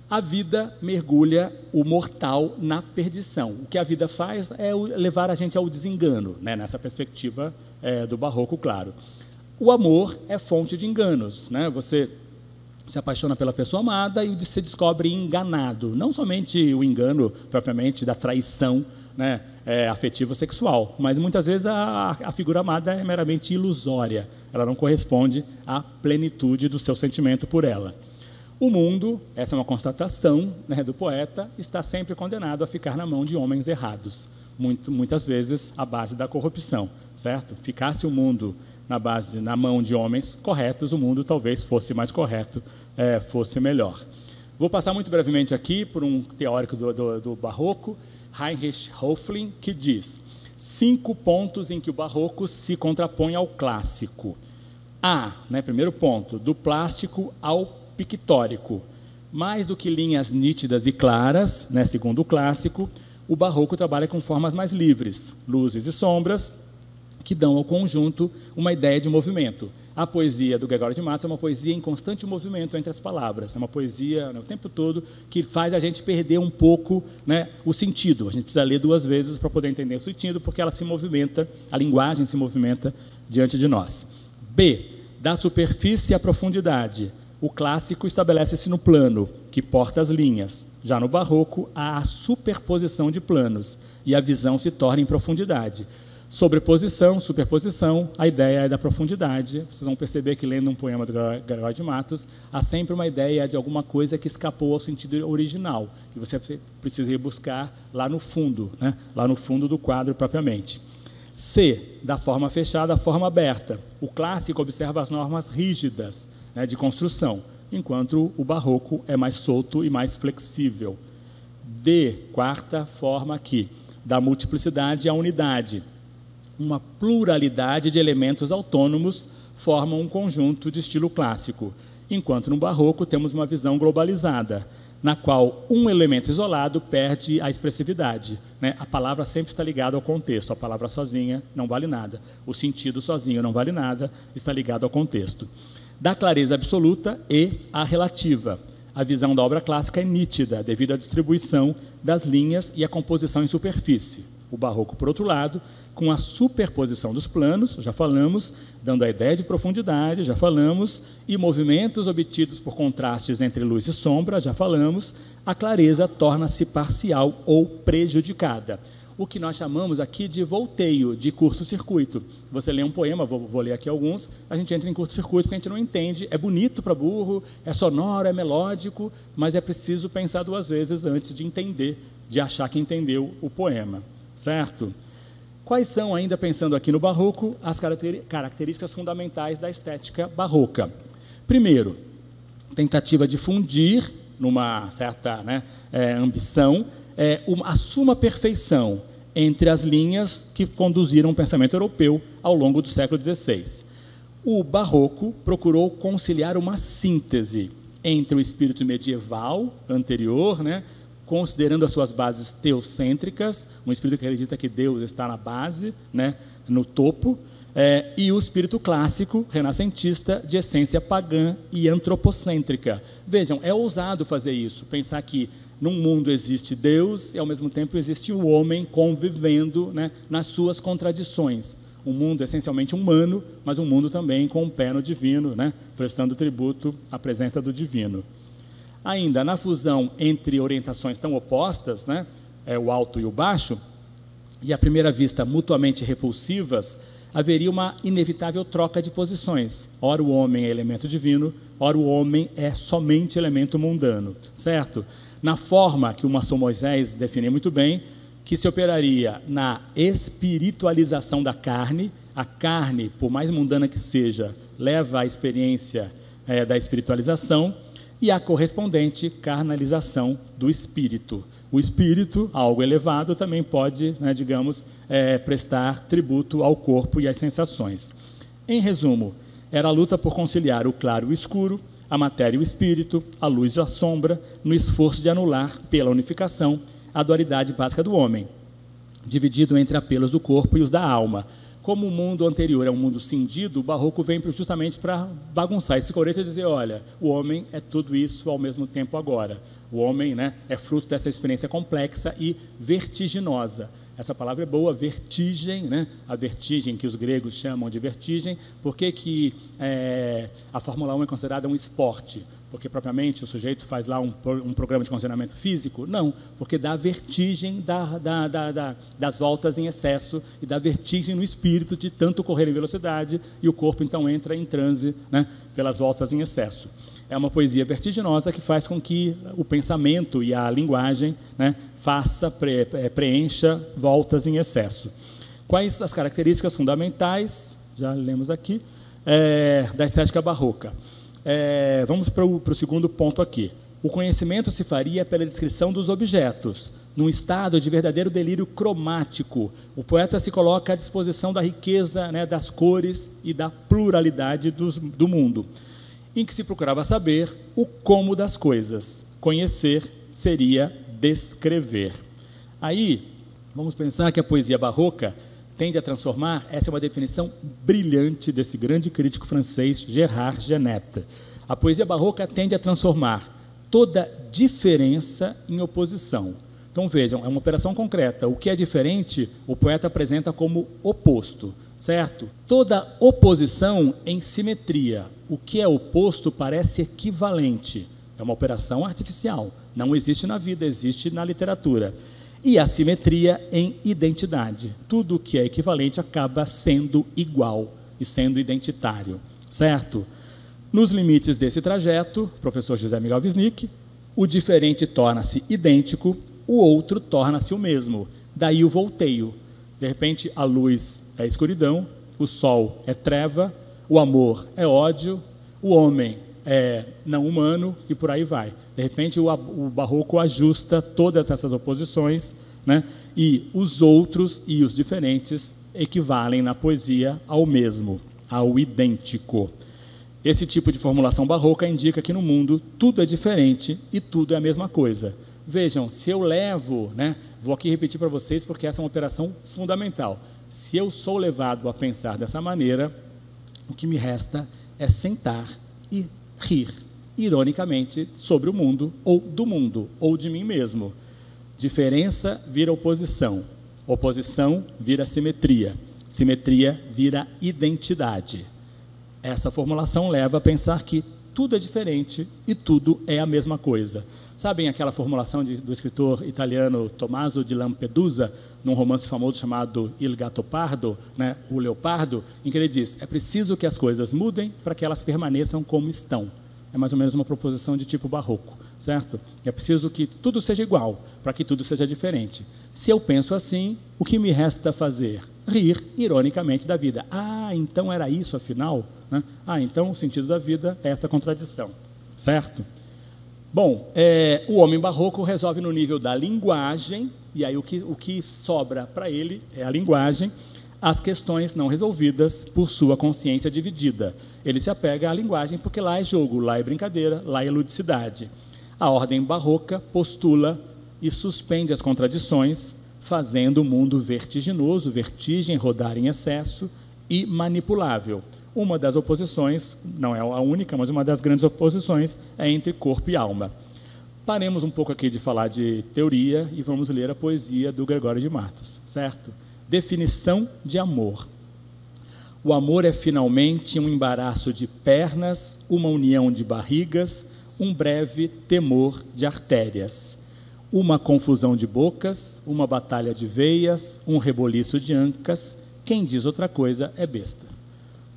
A vida mergulha o mortal na perdição. O que a vida faz é levar a gente ao desengano, né? Nessa perspectiva do barroco, claro. O amor é fonte de enganos, né? Você se apaixona pela pessoa amada e se descobre enganado. Não somente o engano propriamente da traição, né, afetivo-sexual, mas muitas vezes a figura amada é meramente ilusória. Ela não corresponde à plenitude do seu sentimento por ela. O mundo, essa é uma constatação, né, do poeta, está sempre condenado a ficar na mão de homens errados, muitas vezes à base da corrupção, certo? Ficasse o mundo na mão de homens corretos, o mundo talvez fosse mais correto, fosse melhor. Vou passar muito brevemente aqui por um teórico do barroco, Heinrich Höflin, que diz 5 pontos em que o barroco se contrapõe ao clássico. Primeiro ponto, do plástico ao pictórico. Mais do que linhas nítidas e claras, né, segundo o clássico, o barroco trabalha com formas mais livres, luzes e sombras, que dão ao conjunto uma ideia de movimento. A poesia do Gregório de Matos é uma poesia em constante movimento entre as palavras, é uma poesia, né, o tempo todo, que faz a gente perder um pouco, né, o sentido. A gente precisa ler 2 vezes para poder entender o sentido, porque ela se movimenta, a linguagem se movimenta diante de nós. B, da superfície à profundidade. O clássico estabelece-se no plano, que porta as linhas. Já no barroco, há a superposição de planos, e a visão se torna em profundidade. Sobreposição, superposição, a ideia é da profundidade. Vocês vão perceber que, lendo um poema do Gregório de Matos, há sempre uma ideia de alguma coisa que escapou ao sentido original, que você precisa ir buscar lá no fundo, né? Lá no fundo do quadro propriamente. C, da forma fechada à forma aberta. O clássico observa as normas rígidas, né, de construção, enquanto o barroco é mais solto e mais flexível. D, quarta forma aqui, da multiplicidade à unidade. Uma pluralidade de elementos autônomos formam um conjunto de estilo clássico, enquanto no barroco temos uma visão globalizada, na qual um elemento isolado perde a expressividade, né? A palavra sempre está ligada ao contexto, a palavra sozinha não vale nada, o sentido sozinho não vale nada, está ligado ao contexto. Da clareza absoluta e a relativa. A visão da obra clássica é nítida, devido à distribuição das linhas e à composição em superfície. O barroco, por outro lado, com a superposição dos planos, já falamos, dando a ideia de profundidade, já falamos, e movimentos obtidos por contrastes entre luz e sombra, já falamos, a clareza torna-se parcial ou prejudicada. O que nós chamamos aqui de volteio, de curto-circuito. Você lê um poema, vou ler aqui alguns, a gente entra em curto-circuito porque a gente não entende, é bonito para burro, é sonoro, é melódico, mas é preciso pensar duas vezes antes de entender, de achar que entendeu o poema. Certo? Quais são, ainda pensando aqui no barroco, as características fundamentais da estética barroca? Primeiro, tentativa de fundir, numa certa, né, ambição, a suma perfeição entre as linhas que conduziram o pensamento europeu ao longo do século XVI. O barroco procurou conciliar uma síntese entre o espírito medieval anterior, né, considerando as suas bases teocêntricas, um espírito que acredita que Deus está na base, né, no topo, e o espírito clássico, renascentista, de essência pagã e antropocêntrica. Vejam, é ousado fazer isso, pensar que num mundo existe Deus e, ao mesmo tempo, existe o homem convivendo, né, nas suas contradições. Um mundo essencialmente humano, mas um mundo também com um pé no divino, né, prestando tributo à presença do divino. Ainda, na fusão entre orientações tão opostas, né, o alto e o baixo, e à primeira vista mutuamente repulsivas, haveria uma inevitável troca de posições. Ora o homem é elemento divino, ora o homem é somente elemento mundano, certo? Na forma que o maçom Moisés define muito bem, que se operaria na espiritualização da carne, a carne, por mais mundana que seja, leva à experiência da espiritualização, e a correspondente carnalização do espírito. O espírito, algo elevado, também pode, né, digamos, prestar tributo ao corpo e às sensações. Em resumo, era a luta por conciliar o claro e o escuro, a matéria e o espírito, a luz e a sombra, no esforço de anular, pela unificação, a dualidade básica do homem, dividido entre apelos do corpo e os da alma. Como o mundo anterior é um mundo cindido, o barroco vem justamente para bagunçar esse coreto e dizer, olha, o homem é tudo isso ao mesmo tempo agora. O homem, né, é fruto dessa experiência complexa e vertiginosa. Essa palavra é boa, vertigem, né? A vertigem que os gregos chamam de vertigem. Por que a Fórmula 1 é considerada um esporte? Porque propriamente o sujeito faz lá um programa de condicionamento físico? Não, porque dá vertigem das voltas em excesso e dá vertigem no espírito de tanto correr em velocidade e o corpo então entra em transe, né, pelas voltas em excesso. É uma poesia vertiginosa que faz com que o pensamento e a linguagem, né, preencha voltas em excesso. Quais as características fundamentais, já lemos aqui, da estética barroca? Vamos para o segundo ponto aqui. O conhecimento se faria pela descrição dos objetos, num estado de verdadeiro delírio cromático. O poeta se coloca à disposição da riqueza, né, das cores e da pluralidade do mundo, em que se procurava saber o como das coisas. Conhecer seria descrever. Aí, vamos pensar que a poesia barroca tende a transformar, essa é uma definição brilhante desse grande crítico francês, Gérard Genette. A poesia barroca tende a transformar toda diferença em oposição. Então, vejam, é uma operação concreta. O que é diferente, o poeta apresenta como oposto, certo? Toda oposição em simetria. O que é oposto parece equivalente. É uma operação artificial. Não existe na vida, existe na literatura. e a simetria em identidade. Tudo que é equivalente acaba sendo igual e sendo identitário, certo? Nos limites desse trajeto, professor José Miguel Wisnik, o diferente torna-se idêntico, o outro torna-se o mesmo. Daí o volteio. De repente, a luz é escuridão, o sol é treva, o amor é ódio, o homem é não humano e por aí vai. De repente, o barroco ajusta todas essas oposições, né? E os outros e os diferentes equivalem na poesia ao mesmo, ao idêntico. Esse tipo de formulação barroca indica que no mundo tudo é diferente e tudo é a mesma coisa. Vejam, se eu levo, né, vou aqui repetir para vocês porque essa é uma operação fundamental. Se eu sou levado a pensar dessa maneira, o que me resta é sentar e rir, ironicamente, sobre o mundo, ou de mim mesmo. Diferença vira oposição, oposição vira simetria, simetria vira identidade. Essa formulação leva a pensar que tudo é diferente e tudo é a mesma coisa. Sabem aquela formulação do escritor italiano Tommaso di Lampedusa, num romance famoso chamado Il Gattopardo, né, o Leopardo, em que ele diz: é preciso que as coisas mudem para que elas permaneçam como estão. É mais ou menos uma proposição de tipo barroco, certo? É preciso que tudo seja igual para que tudo seja diferente. Se eu penso assim, o que me resta fazer? Rir ironicamente da vida. Ah, então era isso afinal? Né? Ah, então o sentido da vida é essa contradição, certo? Bom, o homem barroco resolve no nível da linguagem, e aí o que sobra para ele é a linguagem, as questões não resolvidas por sua consciência dividida. Ele se apega à linguagem porque lá é jogo, lá é brincadeira, lá é ludicidade. A ordem barroca postula e suspende as contradições, fazendo o mundo vertiginoso, vertigem, rodar em excesso e manipulável. Uma das oposições, não é a única, mas uma das grandes oposições é entre corpo e alma. Paremos um pouco aqui de falar de teoria e vamos ler a poesia do Gregório de Matos, certo? Definição de amor. O amor é finalmente um embaraço de pernas, uma união de barrigas, um breve temor de artérias, uma confusão de bocas, uma batalha de veias, um reboliço de ancas. Quem diz outra coisa é besta.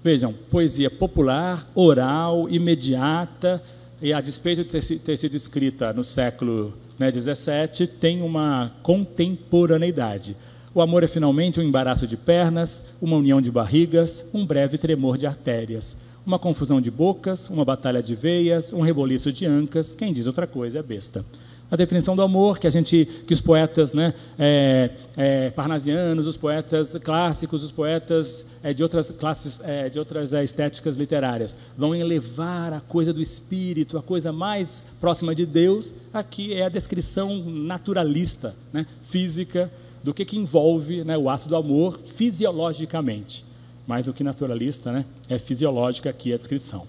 Vejam, poesia popular, oral, imediata, e a despeito de ter sido escrita no século XVII, tem uma contemporaneidade. O amor é finalmente um embaraço de pernas, uma união de barrigas, um breve tremor de artérias, uma confusão de bocas, uma batalha de veias, um reboliço de ancas. Quem diz outra coisa é besta. A definição do amor que os poetas, né, parnasianos, os poetas clássicos, os poetas de outras classes, de outras estéticas literárias, vão elevar a coisa do espírito, a coisa mais próxima de Deus. Aqui é a descrição naturalista, né, física, do que envolve, né, o ato do amor fisiologicamente. Mais do que naturalista, né, é fisiológica aqui a descrição.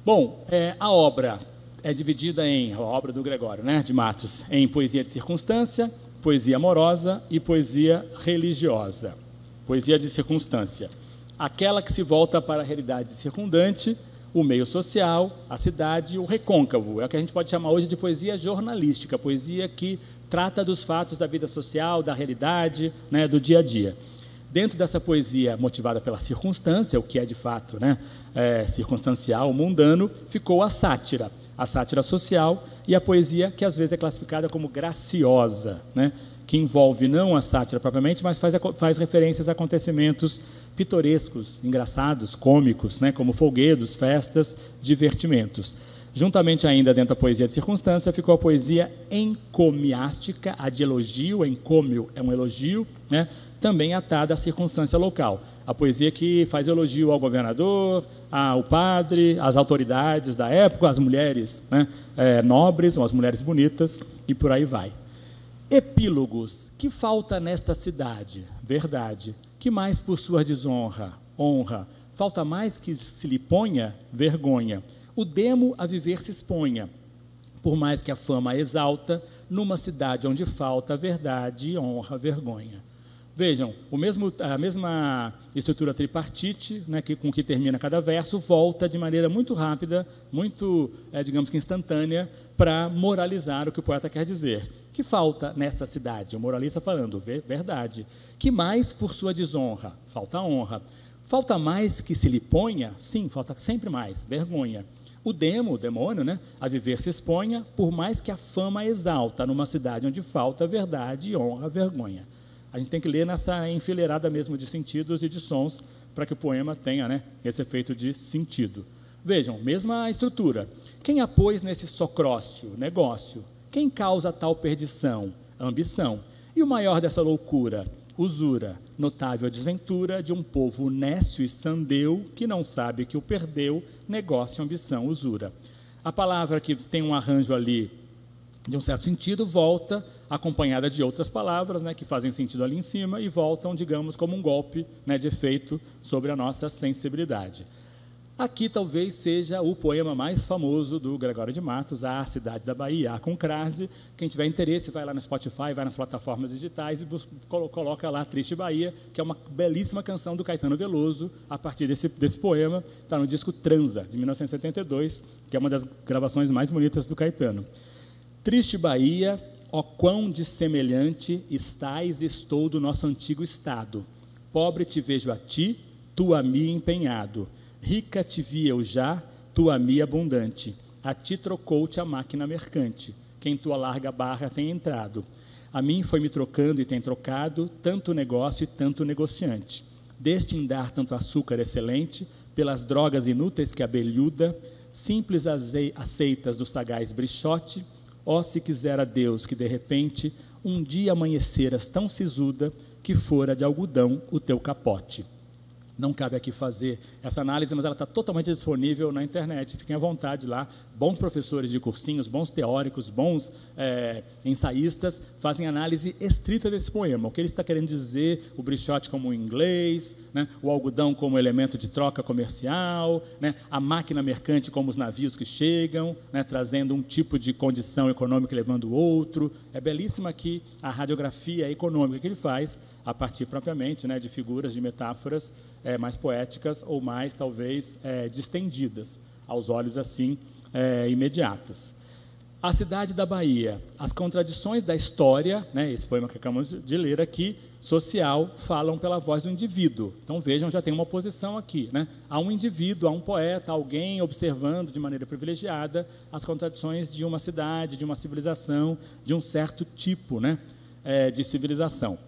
Bom, a obra é dividida a obra do Gregório, né, de Matos, em poesia de circunstância, poesia amorosa e poesia religiosa. Poesia de circunstância, aquela que se volta para a realidade circundante, o meio social, a cidade, o recôncavo. É o que a gente pode chamar hoje de poesia jornalística, poesia que trata dos fatos da vida social, da realidade, né, do dia a dia. Dentro dessa poesia motivada pela circunstância, o que é de fato, né, circunstancial, mundano, ficou a sátira social e a poesia que às vezes é classificada como graciosa, né, que envolve não a sátira propriamente, mas faz referências a acontecimentos pitorescos, engraçados, cômicos, né, como folguedos, festas, divertimentos. Juntamente ainda dentro da poesia de circunstância ficou a poesia encomiástica, a de elogio, encômio é um elogio, né, também atada à circunstância local. A poesia que faz elogio ao governador, ao padre, às autoridades da época, às mulheres, né, nobres, ou às mulheres bonitas, e por aí vai. Epílogos, que falta nesta cidade? Verdade. Que mais por sua desonra? Honra. Falta mais que se lhe ponha? Vergonha. O demo a viver se exponha. Por mais que a fama a exalta, numa cidade onde falta verdade, honra, vergonha. Vejam, a mesma estrutura tripartite, né, com que termina cada verso, volta de maneira muito rápida, muito, digamos que instantânea, para moralizar o que o poeta quer dizer. Que falta nesta cidade? O moralista falando, verdade. Que mais por sua desonra? Falta honra. Falta mais que se lhe ponha? Sim, falta sempre mais, vergonha. O demônio, né, a viver se exponha, por mais que a fama exalta, numa cidade onde falta verdade, honra, vergonha. A gente tem que ler nessa enfileirada mesmo de sentidos e de sons para que o poema tenha, né, esse efeito de sentido. Vejam, mesma estrutura. Quem a pôs nesse socrócio, negócio? Quem causa tal perdição? Ambição. E o maior dessa loucura? Usura, notável desventura de um povo nécio e sandeu que não sabe que o perdeu, negócio, ambição, usura. A palavra que tem um arranjo ali de um certo sentido volta acompanhada de outras palavras, né, que fazem sentido ali em cima e voltam, digamos, como um golpe, né, de efeito sobre a nossa sensibilidade. Aqui talvez seja o poema mais famoso do Gregório de Matos, A Cidade da Bahia, A com crase. Quem tiver interesse, vai lá no Spotify, vai nas plataformas digitais e coloca lá Triste Bahia, que é uma belíssima canção do Caetano Veloso, a partir desse poema, está no disco Transa, de 1972, que é uma das gravações mais bonitas do Caetano. Triste Bahia, ó quão dissemelhante estás, estou do nosso antigo estado. Pobre te vejo a ti, tu a mim empenhado. Rica te vi eu já, tu a mim abundante. A ti trocou-te a máquina mercante, quem tua larga barra tem entrado. A mim foi me trocando e tem trocado, tanto negócio e tanto negociante. Deste em dar tanto açúcar excelente, pelas drogas inúteis que abelhuda, simples aceitas do sagaz brichote, ó se quisera Deus que de repente um dia amanheceras tão sisuda que fora de algodão o teu capote. Não cabe aqui fazer essa análise, mas ela está totalmente disponível na internet. Fiquem à vontade lá. Bons professores de cursinhos, bons teóricos, bons ensaístas fazem análise estrita desse poema. O que ele está querendo dizer, o brichote como inglês, né, o algodão como elemento de troca comercial, né, a máquina mercante como os navios que chegam, né, trazendo um tipo de condição econômica levando o outro. É belíssima aqui a radiografia econômica que ele faz, a partir propriamente, né, de figuras, de metáforas mais poéticas ou mais, talvez, distendidas, aos olhos assim, imediatos. A Cidade da Bahia, as contradições da história, né, esse poema que acabamos de ler aqui, social, falam pela voz do indivíduo. Então, vejam, já tem uma oposição aqui, né? Há um indivíduo, há um poeta, alguém observando de maneira privilegiada as contradições de uma cidade, de uma civilização, de um certo tipo, né, de civilização.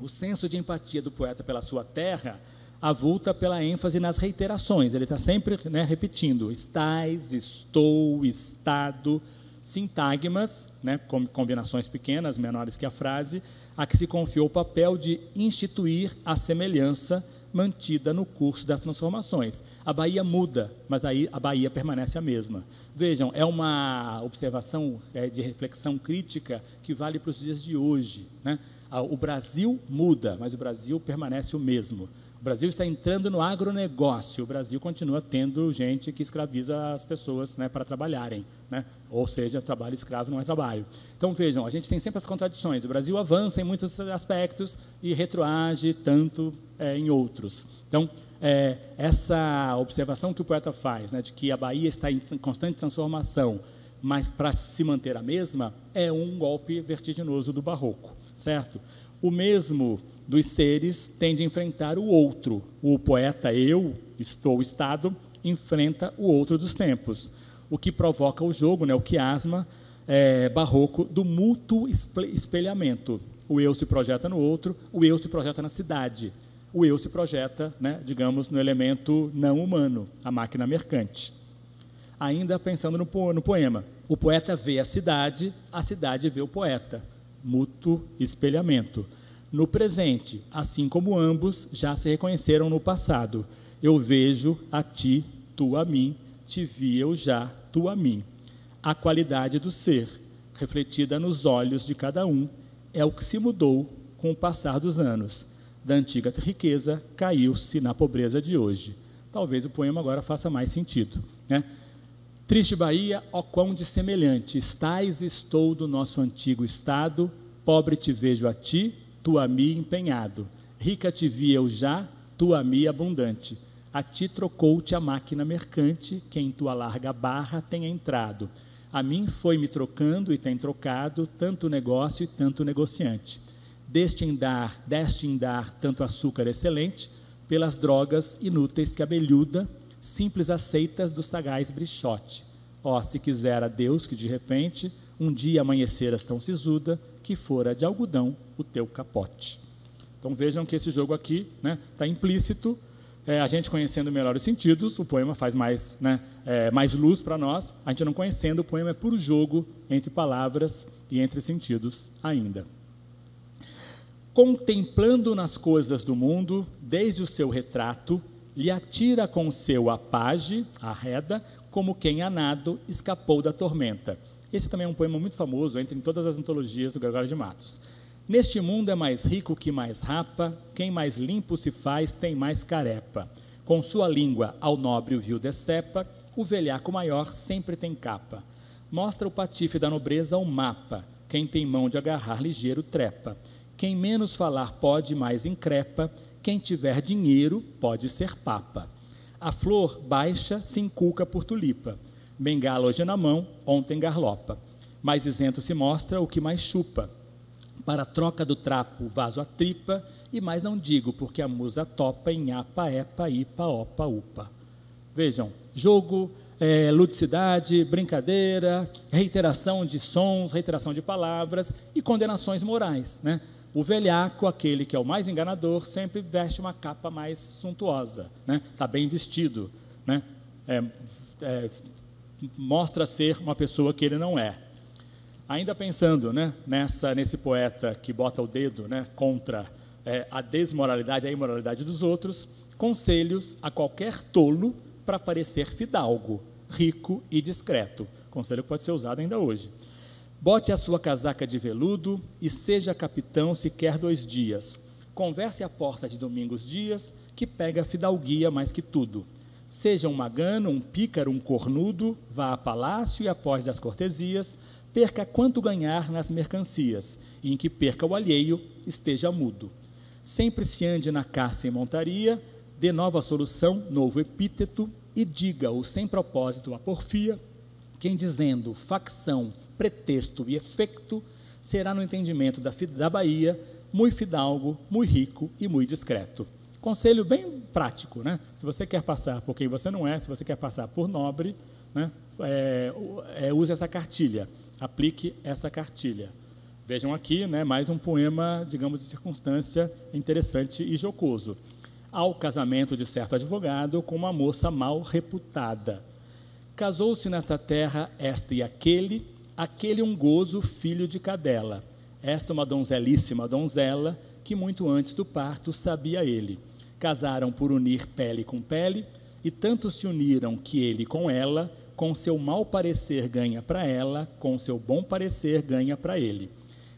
O senso de empatia do poeta pela sua terra avulta pela ênfase nas reiterações. Ele está sempre, né, repetindo, estás, estou, estado, sintagmas, né, combinações pequenas, menores que a frase, a que se confiou o papel de instituir a semelhança mantida no curso das transformações. A Bahia muda, mas aí a Bahia permanece a mesma. Vejam, é uma observação de reflexão crítica que vale para os dias de hoje, né? O Brasil muda, mas o Brasil permanece o mesmo. O Brasil está entrando no agronegócio, o Brasil continua tendo gente que escraviza as pessoas, né, para trabalharem, né? Ou seja, trabalho escravo não é trabalho. Então, vejam, a gente tem sempre as contradições. O Brasil avança em muitos aspectos e retroage tanto em outros. Então, essa observação que o poeta faz, né, de que a Bahia está em constante transformação, mas para se manter a mesma, é um golpe vertiginoso do barroco, certo? O mesmo dos seres tende a enfrentar o outro. O poeta eu, estou, estado, enfrenta o outro dos tempos. O que provoca o jogo, né, o quiasma barroco do mútuo espelhamento. O eu se projeta no outro, o eu se projeta na cidade. O eu se projeta, né, digamos, no elemento não humano, a máquina mercante. Ainda pensando no poema, o poeta vê a cidade vê o poeta. Mútuo espelhamento. No presente, assim como ambos já se reconheceram no passado, eu vejo a ti, tu a mim, te vi eu já, tu a mim. A qualidade do ser, refletida nos olhos de cada um, é o que se mudou com o passar dos anos. Da antiga riqueza, caiu-se na pobreza de hoje. Talvez o poema agora faça mais sentido, né? Triste Bahia, ó quão dissemelhante, estou do nosso antigo estado, pobre te vejo a ti, tu a mim empenhado. Rica te vi eu já, tu a mim abundante. A ti trocou-te a máquina mercante, que em tua larga barra tem entrado. A mim foi-me trocando e tem trocado, tanto negócio e tanto negociante. Deste em dar tanto açúcar excelente, pelas drogas inúteis que abelhuda, simples aceitas do sagaz brichote. Ó, se quisera Deus que de repente, um dia amanheceras tão sisuda, que fora de algodão o teu capote. Então vejam que esse jogo aqui está implícito, a gente conhecendo melhor os sentidos, o poema faz mais, mais luz para nós, a gente não conhecendo, o poema é puro jogo entre palavras e entre sentidos ainda. Contemplando nas coisas do mundo, desde o seu retrato, lhe atira com seu apage, arreda, como quem a nado escapou da tormenta. Esse também é um poema muito famoso, entra em todas as antologias do Gregório de Matos. Neste mundo é mais rico que mais rapa, quem mais limpo se faz tem mais carepa. Com sua língua ao nobre o vil decepa, o velhaco maior sempre tem capa. Mostra o patife da nobreza ao mapa, quem tem mão de agarrar ligeiro trepa. Quem menos falar pode, mais increpa, quem tiver dinheiro pode ser papa. A flor baixa se inculca por tulipa, bengala hoje na mão, ontem garlopa. Mais isento se mostra o que mais chupa, para a troca do trapo vaso a tripa, e mais não digo, porque a musa topa em apa, epa, ipa, opa, upa. Vejam, jogo, ludicidade, brincadeira, reiteração de sons, reiteração de palavras e condenações morais, né? O velhaco, aquele que é o mais enganador, sempre veste uma capa mais suntuosa, né? Está bem vestido, né? Mostra ser uma pessoa que ele não é. Ainda pensando, né, nesse poeta que bota o dedo, né, contra a desmoralidade, a imoralidade dos outros, conselhos a qualquer tolo para parecer fidalgo, rico e discreto. Conselho que pode ser usado ainda hoje. Bote a sua casaca de veludo e seja capitão se quer 2 dias. Converse à porta de domingos dias, que pega a fidalguia mais que tudo. Seja um magano, um pícaro, um cornudo, vá a palácio e após das cortesias, perca quanto ganhar nas mercancias, e em que perca o alheio, esteja mudo. Sempre se ande na caça e montaria, dê nova solução, novo epíteto, e diga-o sem propósito a porfia, quem dizendo facção, pretexto e efeito, será no entendimento da Bahia, muito fidalgo, muito rico e muito discreto. Conselho bem prático, né? Se você quer passar por quem você não é, se você quer passar por nobre, né? Use essa cartilha, aplique essa cartilha. Vejam aqui, né, mais um poema, digamos, de circunstância interessante e jocoso. Ao casamento de certo advogado com uma moça mal reputada. Casou-se nesta terra esta e aquele um gozo filho de cadela. Esta uma donzelíssima donzela, que muito antes do parto sabia ele. Casaram por unir pele com pele, e tanto se uniram que ele com ela, com seu mau parecer ganha para ela, com seu bom parecer ganha para ele.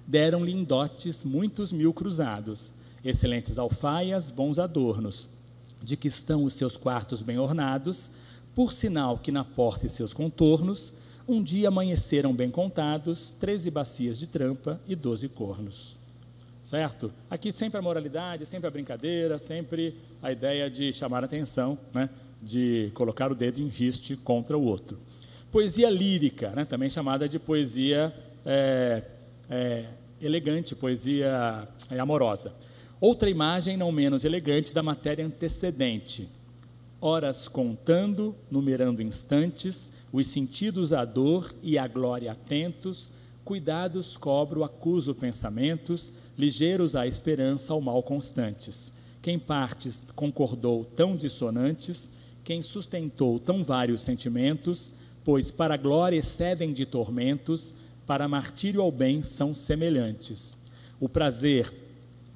Deram-lhe em dotes muitos 1000 cruzados, excelentes alfaias, bons adornos, de que estão os seus quartos bem ornados, por sinal que na porta e seus contornos, um dia amanheceram bem contados, 13 bacias de trampa e 12 cornos. Certo? Aqui sempre a moralidade, sempre a brincadeira, sempre a ideia de chamar a atenção, né? De colocar o dedo em riste contra o outro. Poesia lírica, né? Também chamada de poesia elegante, poesia amorosa. Outra imagem não menos elegante da matéria antecedente. Horas contando, numerando instantes, os sentidos à dor e à glória atentos, cuidados cobro, acuso pensamentos, ligeiros à esperança ao mal constantes. Quem partes concordou tão dissonantes, quem sustentou tão vários sentimentos, pois para a glória excedem de tormentos, para martírio ao bem são semelhantes. O prazer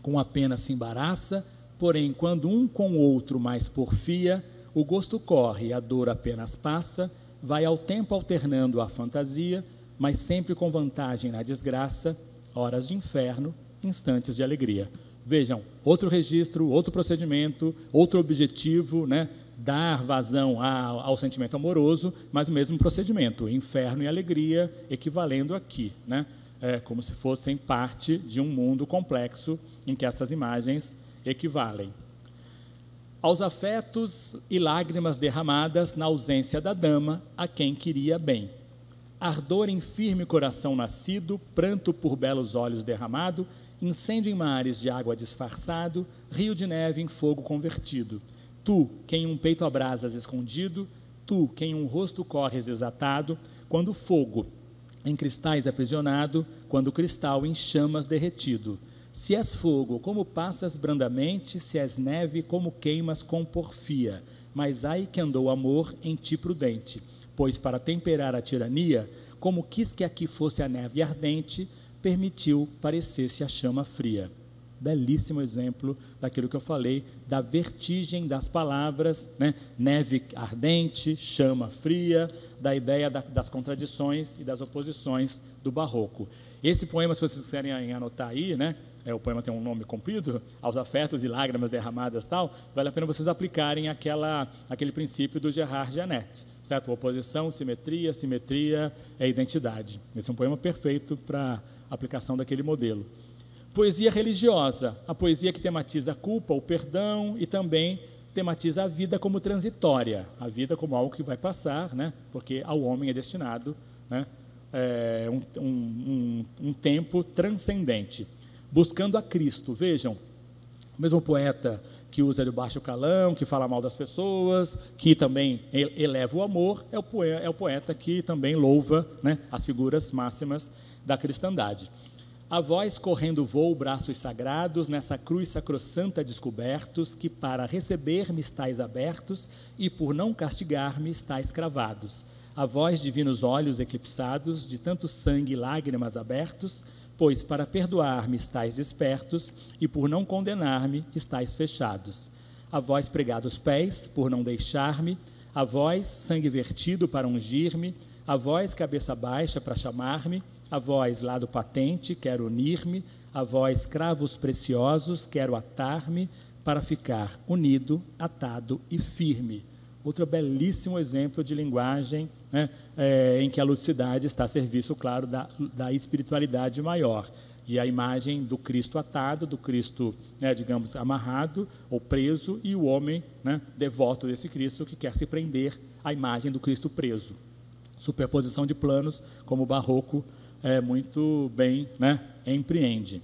com a pena se embaraça, porém quando um com o outro mais porfia, o gosto corre, a dor apenas passa, vai ao tempo alternando a fantasia, mas sempre com vantagem na desgraça, horas de inferno, instantes de alegria. Vejam, outro registro, outro procedimento, outro objetivo, né? Dar vazão ao sentimento amoroso, mas o mesmo procedimento, inferno e alegria, equivalendo aqui, né? como se fossem parte de um mundo complexo em que essas imagens equivalem. Aos afetos e lágrimas derramadas na ausência da dama, a quem queria bem. Ardor em firme coração nascido, pranto por belos olhos derramado, incêndio em mares de água disfarçado, rio de neve em fogo convertido. Tu, que em um peito abrasas escondido, tu, que em um rosto corres desatado, quando o fogo em cristais aprisionado, quando o cristal em chamas derretido. Se és fogo, como passas brandamente, se és neve, como queimas com porfia. Mas ai que andou amor em ti prudente, pois para temperar a tirania, como quis que aqui fosse a neve ardente, permitiu parecesse a chama fria. Belíssimo exemplo daquilo que eu falei, da vertigem das palavras, né? Neve ardente, chama fria, da ideia das contradições e das oposições do barroco. Esse poema, se vocês quiserem anotar aí, né? O poema tem um nome comprido, Aos Afetos e Lágrimas Derramadas, tal, vale a pena vocês aplicarem aquele princípio do Gerard Janet, certo? Oposição, simetria, simetria é identidade. Esse é um poema perfeito para aplicação daquele modelo. Poesia religiosa, a poesia que tematiza a culpa, o perdão e também tematiza a vida como transitória, a vida como algo que vai passar, né? Porque ao homem é destinado, né? Um tempo transcendente. Buscando a Cristo, vejam, o mesmo poeta que usa de baixo calão, que fala mal das pessoas, que também eleva o amor, é o poeta que também louva, né, as figuras máximas da cristandade. A vós correndo voo braços sagrados, nessa cruz sacrossanta descobertos, que para receber-me estáis abertos, e por não castigar-me estáis cravados. A vós divinos olhos eclipsados, de tanto sangue e lágrimas abertos, pois para perdoar-me estáis despertos, e por não condenar-me estáis fechados. A vós pregados pés, por não deixar-me, a vós sangue vertido para ungir-me, a vós cabeça baixa para chamar-me, a vós lado patente, quero unir-me, a vós cravos preciosos, quero atar-me, para ficar unido, atado e firme. Outro belíssimo exemplo de linguagem, né, em que a ludicidade está a serviço, claro, da espiritualidade maior. E a imagem do Cristo atado, do Cristo, né, digamos, amarrado ou preso, e o homem, né, devoto desse Cristo que quer se prender à imagem do Cristo preso. Superposição de planos, como o barroco muito bem, né, empreende.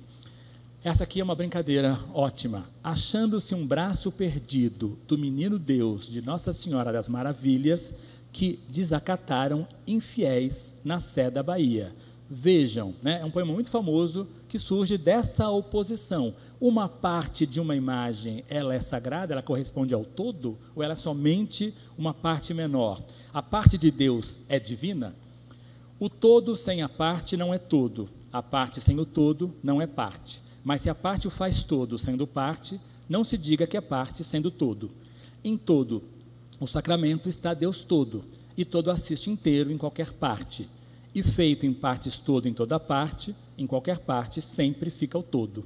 Essa aqui é uma brincadeira ótima. Achando-se um braço perdido do menino Deus de Nossa Senhora das Maravilhas, que desacataram infiéis na Sé da Bahia. Vejam, né, é um poema muito famoso que surge dessa oposição. Uma parte de uma imagem, ela é sagrada, ela corresponde ao todo, ou ela é somente uma parte menor? A parte de Deus é divina? O todo sem a parte não é todo, a parte sem o todo não é parte. Mas se a parte o faz todo sendo parte, não se diga que é parte sendo todo. Em todo, o sacramento está Deus todo, e todo assiste inteiro em qualquer parte. E feito em partes todo em toda parte, em qualquer parte sempre fica o todo.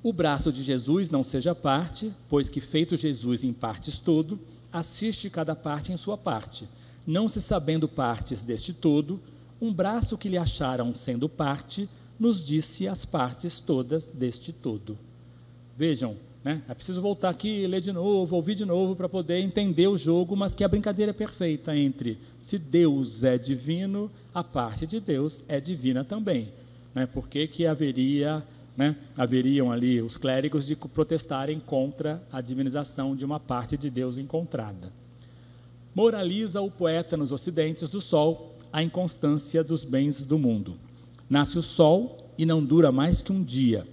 O braço de Jesus não seja parte, pois que feito Jesus em partes todo, assiste cada parte em sua parte. Não se sabendo partes deste todo, um braço que lhe acharam sendo parte, nos disse as partes todas deste todo. Vejam, né? É preciso voltar aqui, ler de novo, ouvir de novo para poder entender o jogo, mas que a brincadeira é perfeita entre se Deus é divino, a parte de Deus é divina também. Né? Por que haveria, né, haveriam ali os clérigos de protestarem contra a divinização de uma parte de Deus encontrada? Moraliza o poeta nos ocidentes do sol a inconstância dos bens do mundo. Nasce o sol e não dura mais que um dia.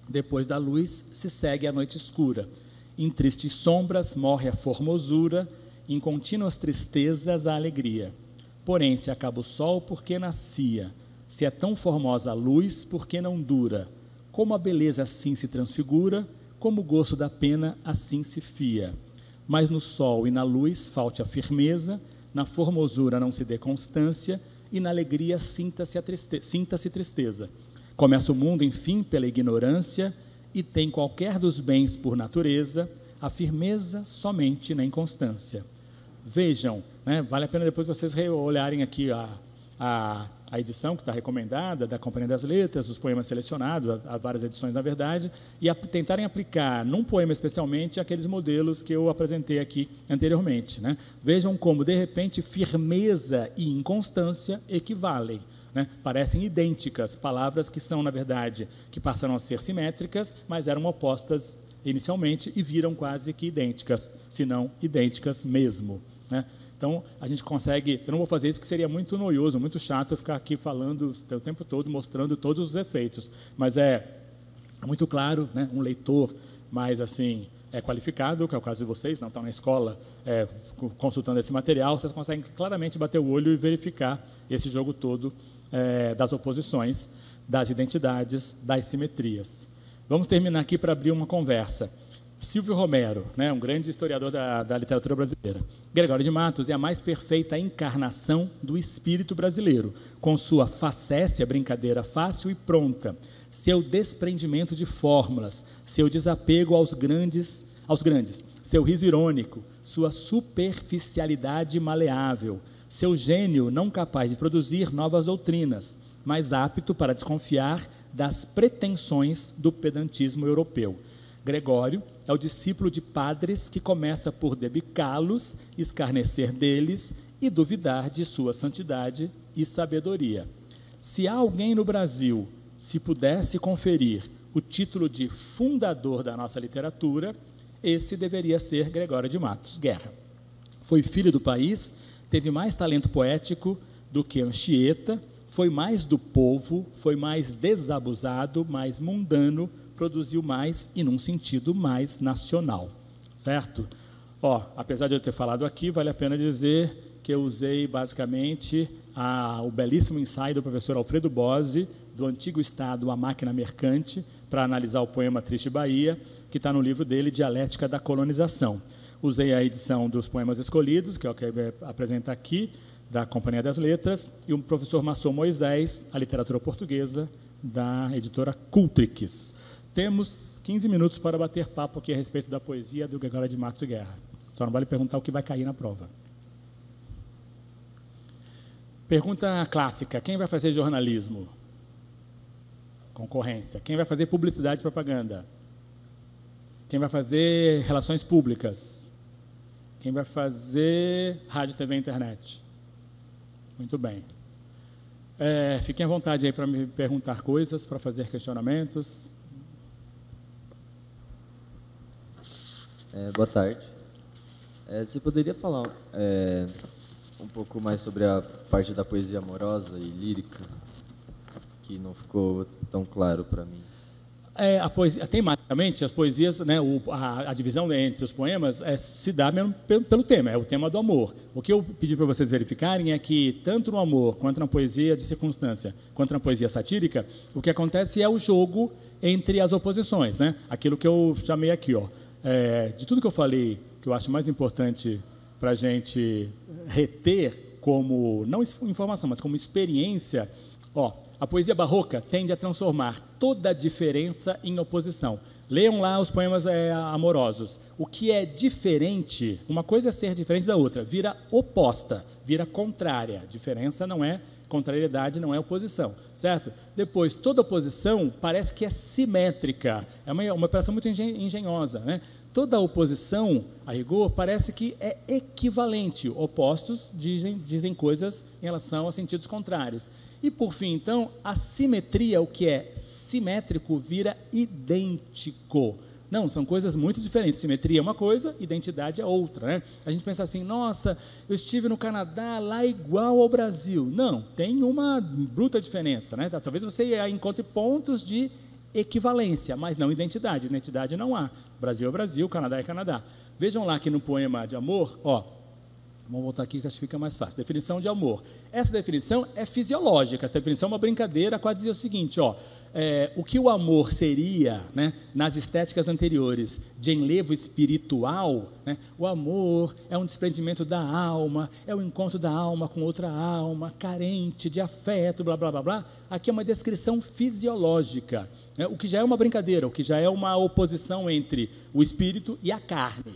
Depois da luz se segue a noite escura. Em tristes sombras morre a formosura, em contínuas tristezas a alegria. Porém, se acaba o sol, por que nascia? Se é tão formosa a luz, por que não dura? Como a beleza assim se transfigura, como o gosto da pena assim se fia. Mas no sol e na luz falte a firmeza, na formosura não se dê constância, e na alegria sinta-se tristeza. Começa o mundo, enfim, pela ignorância, e tem qualquer dos bens por natureza, a firmeza somente na inconstância. Vejam, né, vale a pena depois vocês olharem aqui a edição que está recomendada da Companhia das Letras, os poemas selecionados, há várias edições na verdade, e tentarem aplicar num poema especialmente aqueles modelos que eu apresentei aqui anteriormente, né? Vejam como, de repente, firmeza e inconstância equivalem, né? Parecem idênticas, palavras que são, na verdade, que passaram a ser simétricas, mas eram opostas inicialmente e viram quase que idênticas, se não idênticas mesmo, né? Então, a gente consegue... Eu não vou fazer isso porque seria muito noioso, muito chato eu ficar aqui falando o tempo todo, mostrando todos os efeitos. Mas é muito claro, né? Um leitor mais assim, qualificado, que é o caso de vocês, não estão na escola consultando esse material, vocês conseguem claramente bater o olho e verificar esse jogo todo das oposições, das identidades, das simetrias. Vamos terminar aqui para abrir uma conversa. Silvio Romero, né, um grande historiador da literatura brasileira. Gregório de Matos é a mais perfeita encarnação do espírito brasileiro, com sua facécia, brincadeira fácil e pronta, seu desprendimento de fórmulas, seu desapego aos grandes, seu riso irônico, sua superficialidade maleável, seu gênio não capaz de produzir novas doutrinas, mas apto para desconfiar das pretensões do pedantismo europeu. Gregório é o discípulo de padres que começa por debicá-los, escarnecer deles e duvidar de sua santidade e sabedoria. Se há alguém no Brasil, se pudesse conferir o título de fundador da nossa literatura, esse deveria ser Gregório de Matos Guerra. Foi filho do país, teve mais talento poético do que Anchieta, foi mais do povo, foi mais desabusado, mais mundano, produziu mais e num sentido mais nacional, certo? Apesar de eu ter falado aqui, vale a pena dizer que eu usei basicamente o belíssimo ensaio do professor Alfredo Bose, do Antigo Estado, a Máquina Mercante, para analisar o poema Triste Bahia, que está no livro dele, Dialética da Colonização. Usei a edição dos poemas escolhidos, que é o que eu apresento aqui, da Companhia das Letras, e o professor Massou Moisés, a literatura portuguesa, da editora Cultrix. Temos 15 minutos para bater papo aqui a respeito da poesia do Gregório de Matos Guerra. Só não vale perguntar o que vai cair na prova. Pergunta clássica: quem vai fazer jornalismo? Concorrência. Quem vai fazer publicidade e propaganda? Quem vai fazer relações públicas? Quem vai fazer rádio, TV e internet? Muito bem. Fiquem à vontade aí para me perguntar coisas, para fazer questionamentos. Boa tarde. Você poderia falar um pouco mais sobre a parte da poesia amorosa e lírica, que não ficou tão claro para mim? A poesia, tematicamente, as poesias, né, a divisão entre os poemas se dá mesmo pelo tema, é o tema do amor. O que eu pedi para vocês verificarem é que, tanto no amor, quanto na poesia de circunstância, quanto na poesia satírica, o que acontece é o jogo entre as oposições, né? Aquilo que eu chamei aqui, de tudo que eu falei, que eu acho mais importante para a gente reter como, não informação, mas como experiência, a poesia barroca tende a transformar toda a diferença em oposição. Leiam lá os poemas amorosos. O que é diferente, uma coisa é ser diferente da outra, vira oposta, vira contrária. Diferença não é contrariedade, não é oposição, certo? Depois, toda oposição parece que é simétrica, é uma operação muito engenhosa, né? Toda oposição, a rigor, parece que é equivalente. Opostos dizem coisas em relação a sentidos contrários. E, por fim, então, a simetria, o que é simétrico, vira idêntico. Não, são coisas muito diferentes. Simetria é uma coisa, identidade é outra, né? A gente pensa assim, nossa, eu estive no Canadá lá igual ao Brasil. Não, tem uma bruta diferença, né? Talvez você encontre pontos de equivalência, mas não identidade. Identidade não há. Brasil é Brasil, Canadá é Canadá. Vejam lá que no poema de amor, vamos voltar aqui que acho que fica mais fácil. Definição de amor. Essa definição é fisiológica, essa definição é uma brincadeira, quase dizer o seguinte, o que o amor seria, né, nas estéticas anteriores, de enlevo espiritual, né, o amor é um desprendimento da alma, é o encontro da alma com outra alma, carente de afeto, blá, blá, blá, blá. Aqui é uma descrição fisiológica, né, o que já é uma brincadeira, o que já é uma oposição entre o espírito e a carne.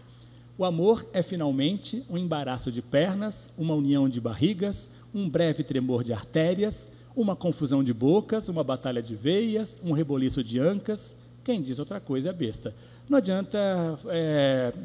O amor é, finalmente, um embaraço de pernas, uma união de barrigas, um breve tremor de artérias, Uma confusão de bocas, uma batalha de veias, um reboliço de ancas. Quem diz outra coisa é besta. Não adianta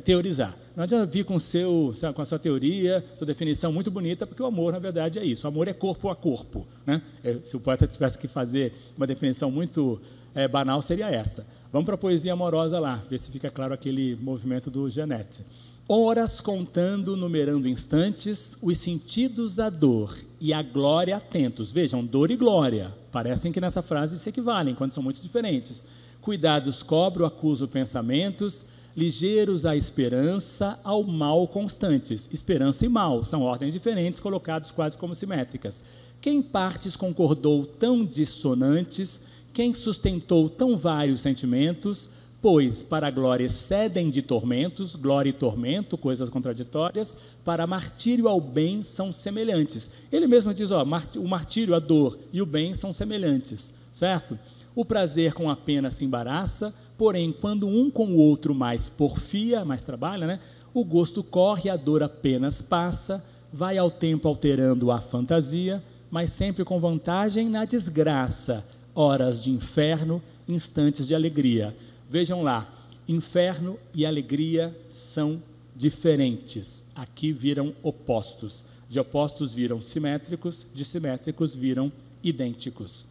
teorizar. Não adianta vir com a sua teoria, sua definição muito bonita, porque o amor, na verdade, é isso. O amor é corpo a corpo, né? Se o poeta tivesse que fazer uma definição muito banal, seria essa. Vamos para a poesia amorosa lá, ver se fica claro aquele movimento do Jeanette. Horas contando, numerando instantes, os sentidos da dor e a glória atentos. Vejam, dor e glória. Parecem que nessa frase se equivalem, quando são muito diferentes. Cuidados cobro, acuso pensamentos, ligeiros à esperança, ao mal constantes. Esperança e mal são ordens diferentes, colocados quase como simétricas. Quem partes concordou tão dissonantes, quem sustentou tão vários sentimentos, pois para a glória excedem de tormentos, glória e tormento, coisas contraditórias, para martírio ao bem são semelhantes. Ele mesmo diz, ó, o martírio, a dor e o bem são semelhantes, certo? O prazer com a pena se embaraça, porém, quando um com o outro mais porfia, mais trabalha, né? O gosto corre, a dor apenas passa, vai ao tempo alterando a fantasia, mas sempre com vantagem na desgraça, horas de inferno, instantes de alegria. Vejam lá, inferno e alegria são diferentes. Aqui viram opostos. De opostos viram simétricos, de simétricos viram idênticos.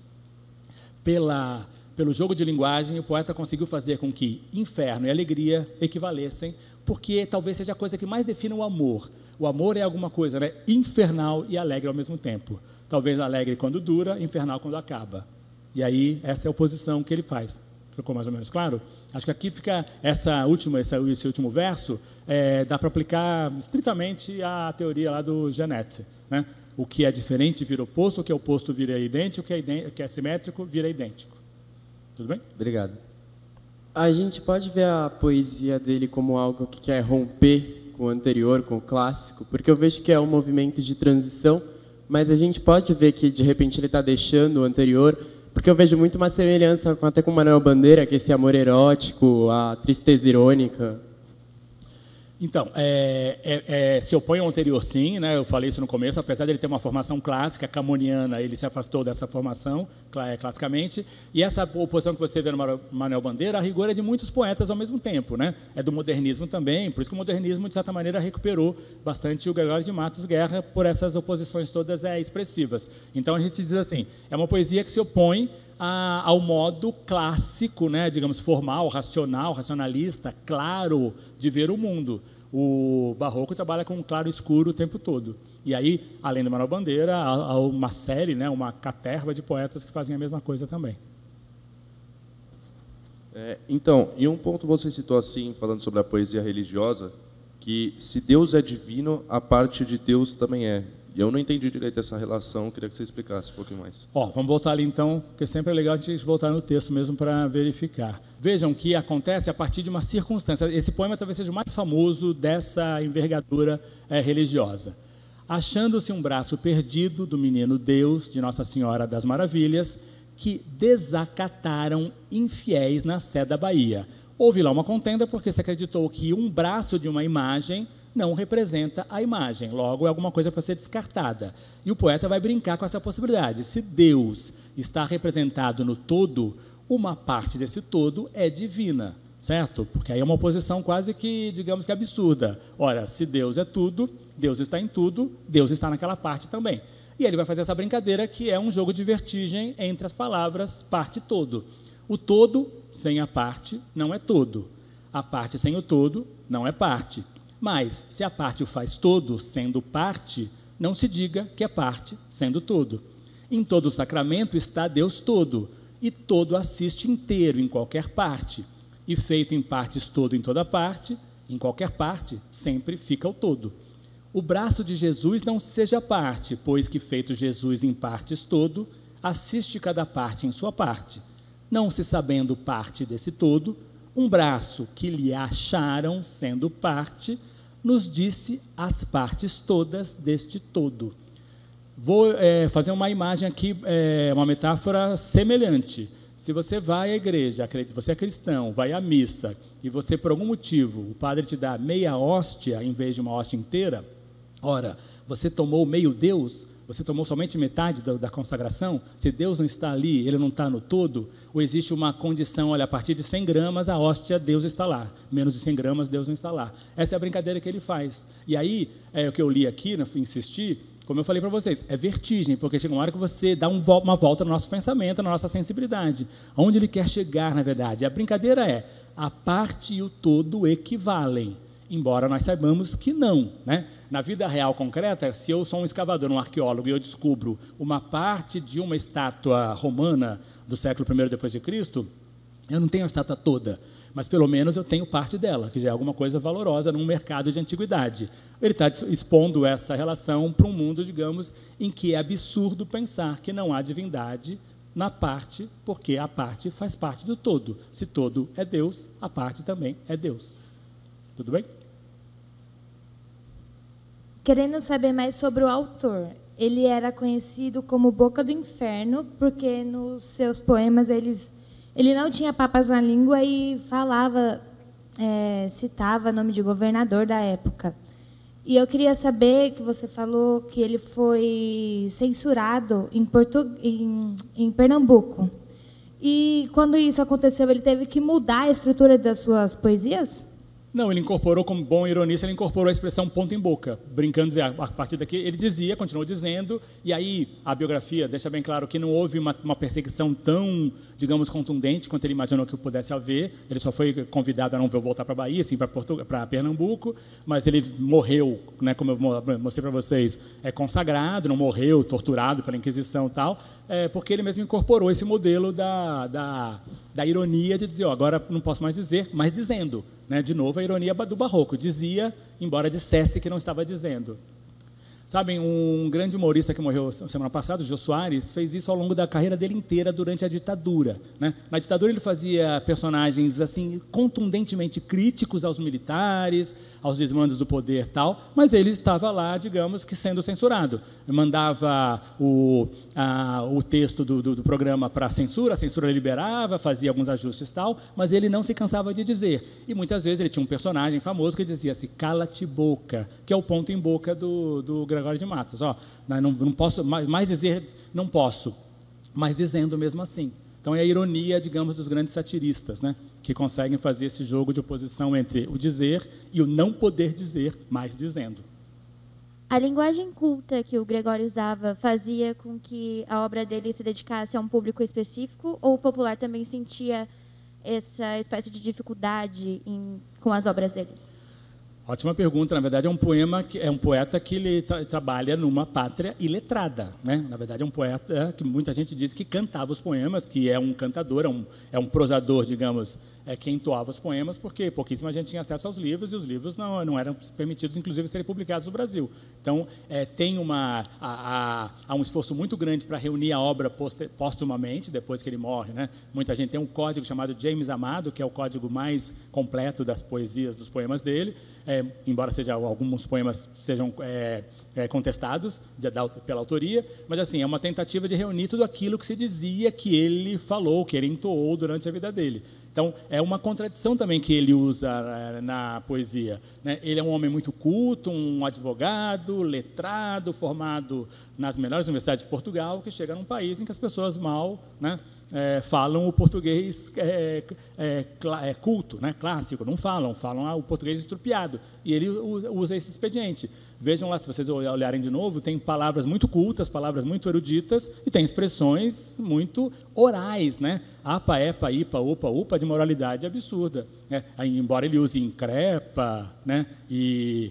Pelo jogo de linguagem, o poeta conseguiu fazer com que inferno e alegria equivalessem, porque talvez seja a coisa que mais define o amor. O amor é alguma coisa, né, infernal e alegre ao mesmo tempo. Talvez alegre quando dura, infernal quando acaba. E aí, essa é a oposição que ele faz. Ficou mais ou menos claro? Acho que aqui fica esse último verso, dá para aplicar estritamente a teoria lá do Jeanette, né? O que é diferente vira oposto, o que é oposto vira idêntico, o que é simétrico vira idêntico. Tudo bem? Obrigado. A gente pode ver a poesia dele como algo que quer romper com o anterior, com o clássico, porque eu vejo que é um movimento de transição, mas a gente pode ver que, de repente, ele está deixando o anterior, porque eu vejo muito uma semelhança até com Manuel Bandeira, que é esse amor erótico, a tristeza irônica. Então, se opõe ao anterior, sim, né? Eu falei isso no começo, apesar de ele ter uma formação clássica, camoniana, ele se afastou dessa formação, classicamente, e essa oposição que você vê no Manuel Bandeira, a rigor é de muitos poetas ao mesmo tempo, né? É do modernismo também, por isso que o modernismo, de certa maneira, recuperou bastante o Gregório de Matos Guerra por essas oposições todas expressivas. Então, a gente diz assim, é uma poesia que se opõe ao modo clássico, né, digamos, formal, racional, racionalista, claro, de ver o mundo. O barroco trabalha com claro e escuro o tempo todo. E aí, além do Manuel Bandeira, há uma série, né, uma caterva de poetas que fazem a mesma coisa também. Então, em um ponto você citou assim, falando sobre a poesia religiosa, que se Deus é divino, a parte de Deus também é. E eu não entendi direito essa relação, queria que você explicasse um pouquinho mais. Vamos voltar ali então, porque sempre é legal a gente voltar no texto mesmo para verificar. Vejam que acontece a partir de uma circunstância. Esse poema talvez seja o mais famoso dessa envergadura religiosa. Achando-se um braço perdido do menino Deus, de Nossa Senhora das Maravilhas, que desacataram infiéis na Sé da Bahia. Houve lá uma contenda porque se acreditou que um braço de uma imagem não representa a imagem, logo é alguma coisa para ser descartada. E o poeta vai brincar com essa possibilidade. Se Deus está representado no todo, uma parte desse todo é divina, certo? Porque aí é uma oposição quase que, digamos que absurda. Ora, se Deus é tudo, Deus está em tudo, Deus está naquela parte também. E ele vai fazer essa brincadeira que é um jogo de vertigem entre as palavras parte e todo. O todo sem a parte não é todo. A parte sem o todo não é parte. Mas, se a parte o faz todo, sendo parte, não se diga que é parte, sendo todo. Em todo o sacramento está Deus todo, e todo assiste inteiro em qualquer parte. E feito em partes todo em toda parte, em qualquer parte, sempre fica o todo. O braço de Jesus não seja parte, pois que feito Jesus em partes todo, assiste cada parte em sua parte. Não se sabendo parte desse todo, um braço que lhe acharam sendo parte, nos disse as partes todas deste todo. Vou fazer uma imagem aqui, uma metáfora semelhante. Se você vai à igreja, você é cristão, vai à missa, e você, por algum motivo, o padre te dá meia hóstia em vez de uma hóstia inteira, ora, você tomou meio Deus, você tomou somente metade da consagração? Se Deus não está ali, ele não está no todo? Ou existe uma condição, olha, a partir de 100 gramas a hóstia, Deus está lá. Menos de 100 gramas, Deus não está lá. Essa é a brincadeira que ele faz. E aí, o que eu li aqui, insisti, como eu falei para vocês, é vertigem, porque chega uma hora que você dá uma volta no nosso pensamento, na nossa sensibilidade. Aonde ele quer chegar, na verdade? A brincadeira é, a parte e o todo equivalem, embora nós saibamos que não, né? Na vida real concreta, se eu sou um escavador, um arqueólogo, e eu descubro uma parte de uma estátua romana do século I depois de Cristo, eu não tenho a estátua toda, mas pelo menos eu tenho parte dela, que já é alguma coisa valorosa num mercado de antiguidade. Ele está expondo essa relação para um mundo, digamos, em que é absurdo pensar que não há divindade na parte, porque a parte faz parte do todo. Se todo é Deus, a parte também é Deus. Tudo bem? Querendo saber mais sobre o autor. Ele era conhecido como Boca do Inferno, porque nos seus poemas ele não tinha papas na língua e falava, citava nome de governador da época. E eu queria saber que você falou que ele foi censurado em Pernambuco. E quando isso aconteceu, ele teve que mudar a estrutura das suas poesias? Não, ele incorporou, como bom ironista, ele incorporou a expressão ponto em boca, brincando, dizer, a partir daqui, ele dizia, continuou dizendo, e aí a biografia deixa bem claro que não houve uma perseguição tão, digamos, contundente quanto ele imaginou que pudesse haver. Ele só foi convidado a não voltar para a Bahia, sim, para Pernambuco, mas ele morreu, né, como eu mostrei para vocês, consagrado, não morreu, torturado pela Inquisição e tal, porque ele mesmo incorporou esse modelo da ironia de dizer, agora não posso mais dizer, mas dizendo. Né, de novo, a ironia do barroco. Dizia, embora dissesse que não estava dizendo. Sabem, um grande humorista que morreu semana passada, o Jô Soares, fez isso ao longo da carreira dele inteira durante a ditadura. Né? Na ditadura ele fazia personagens assim contundentemente críticos aos militares, aos desmandos do poder tal, mas ele estava lá, digamos, que sendo censurado. Mandava o texto do programa para a censura liberava, fazia alguns ajustes tal, mas ele não se cansava de dizer. E muitas vezes ele tinha um personagem famoso que dizia assim, cala-te boca, que é o ponto em boca do Gregório de Matos. Não posso mais dizer, não posso, mas dizendo mesmo assim. Então é a ironia, digamos, dos grandes satiristas, né, que conseguem fazer esse jogo de oposição entre o dizer e o não poder dizer, mas dizendo. A linguagem culta que o Gregório usava fazia com que a obra dele se dedicasse a um público específico, ou o popular também sentia essa espécie de dificuldade com as obras dele? Ótima pergunta. Na verdade, é um poeta que ele trabalha numa pátria iletrada, né? Na verdade, é um poeta que muita gente diz que cantava os poemas, que é um cantador, é um prosador, digamos, que entoava os poemas, porque pouquíssima gente tinha acesso aos livros, e os livros não eram permitidos, inclusive, serem publicados no Brasil. Então, tem há um esforço muito grande para reunir a obra póstumamente, depois que ele morre, né? Muita gente tem um código chamado James Amado, que é o código mais completo das poesias, dos poemas dele, embora alguns poemas sejam contestados pela autoria, mas assim, é uma tentativa de reunir tudo aquilo que se dizia que ele falou, que ele entoou durante a vida dele. Então, é uma contradição também que ele usa na poesia, né? Ele é um homem muito culto, um advogado, letrado, formado nas melhores universidades de Portugal, que chega num país em que as pessoas mal, né, falam o português culto, né, clássico, não falam o português estrupiado. E ele usa esse expediente. Vejam lá, se vocês olharem de novo, tem palavras muito cultas, palavras muito eruditas, e tem expressões muito orais, né? Apa, epa, ipa, opa, upa, de moralidade absurda. Embora ele use increpa, né, e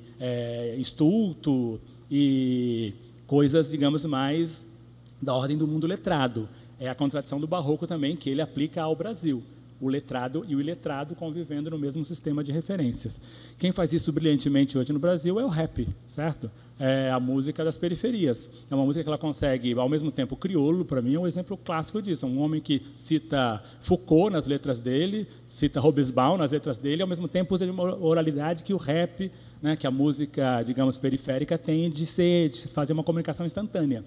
estulto, e coisas, digamos, mais da ordem do mundo letrado. É a contradição do barroco também, que ele aplica ao Brasil. O letrado e o iletrado convivendo no mesmo sistema de referências. Quem faz isso brilhantemente hoje no Brasil é o rap, certo? É a música das periferias. É uma música que ela consegue, ao mesmo tempo, crioulo, para mim, é um exemplo clássico disso. Um homem que cita Foucault nas letras dele, cita Robespierre nas letras dele, ao mesmo tempo usa de uma oralidade que o rap, né, que a música, digamos, periférica tem de fazer uma comunicação instantânea.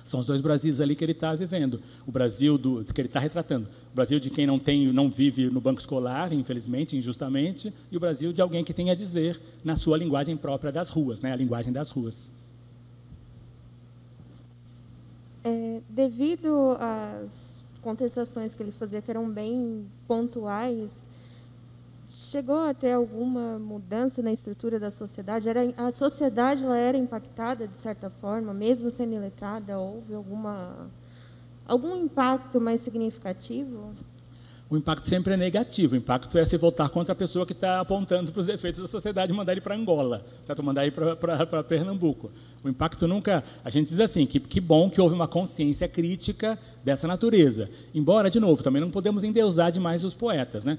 São os dois Brasis ali que ele está vivendo. O Brasil que ele está retratando. O Brasil de quem não vive no banco escolar, infelizmente, injustamente, e o Brasil de alguém que tem a dizer na sua linguagem própria das ruas, né? A linguagem das ruas. Devido às contestações que ele fazia, que eram bem pontuais, chegou a ter alguma mudança na estrutura da sociedade? A sociedade ela era impactada, de certa forma, mesmo sendo iletrada? Houve algum impacto mais significativo? O impacto sempre é negativo. O impacto é se voltar contra a pessoa que está apontando para os defeitos da sociedade e mandar ele para Angola, certo? Mandar ele para Pernambuco. O impacto nunca... A gente diz assim, que bom que houve uma consciência crítica dessa natureza. Embora, de novo, também não podemos endeusar demais os poetas, né?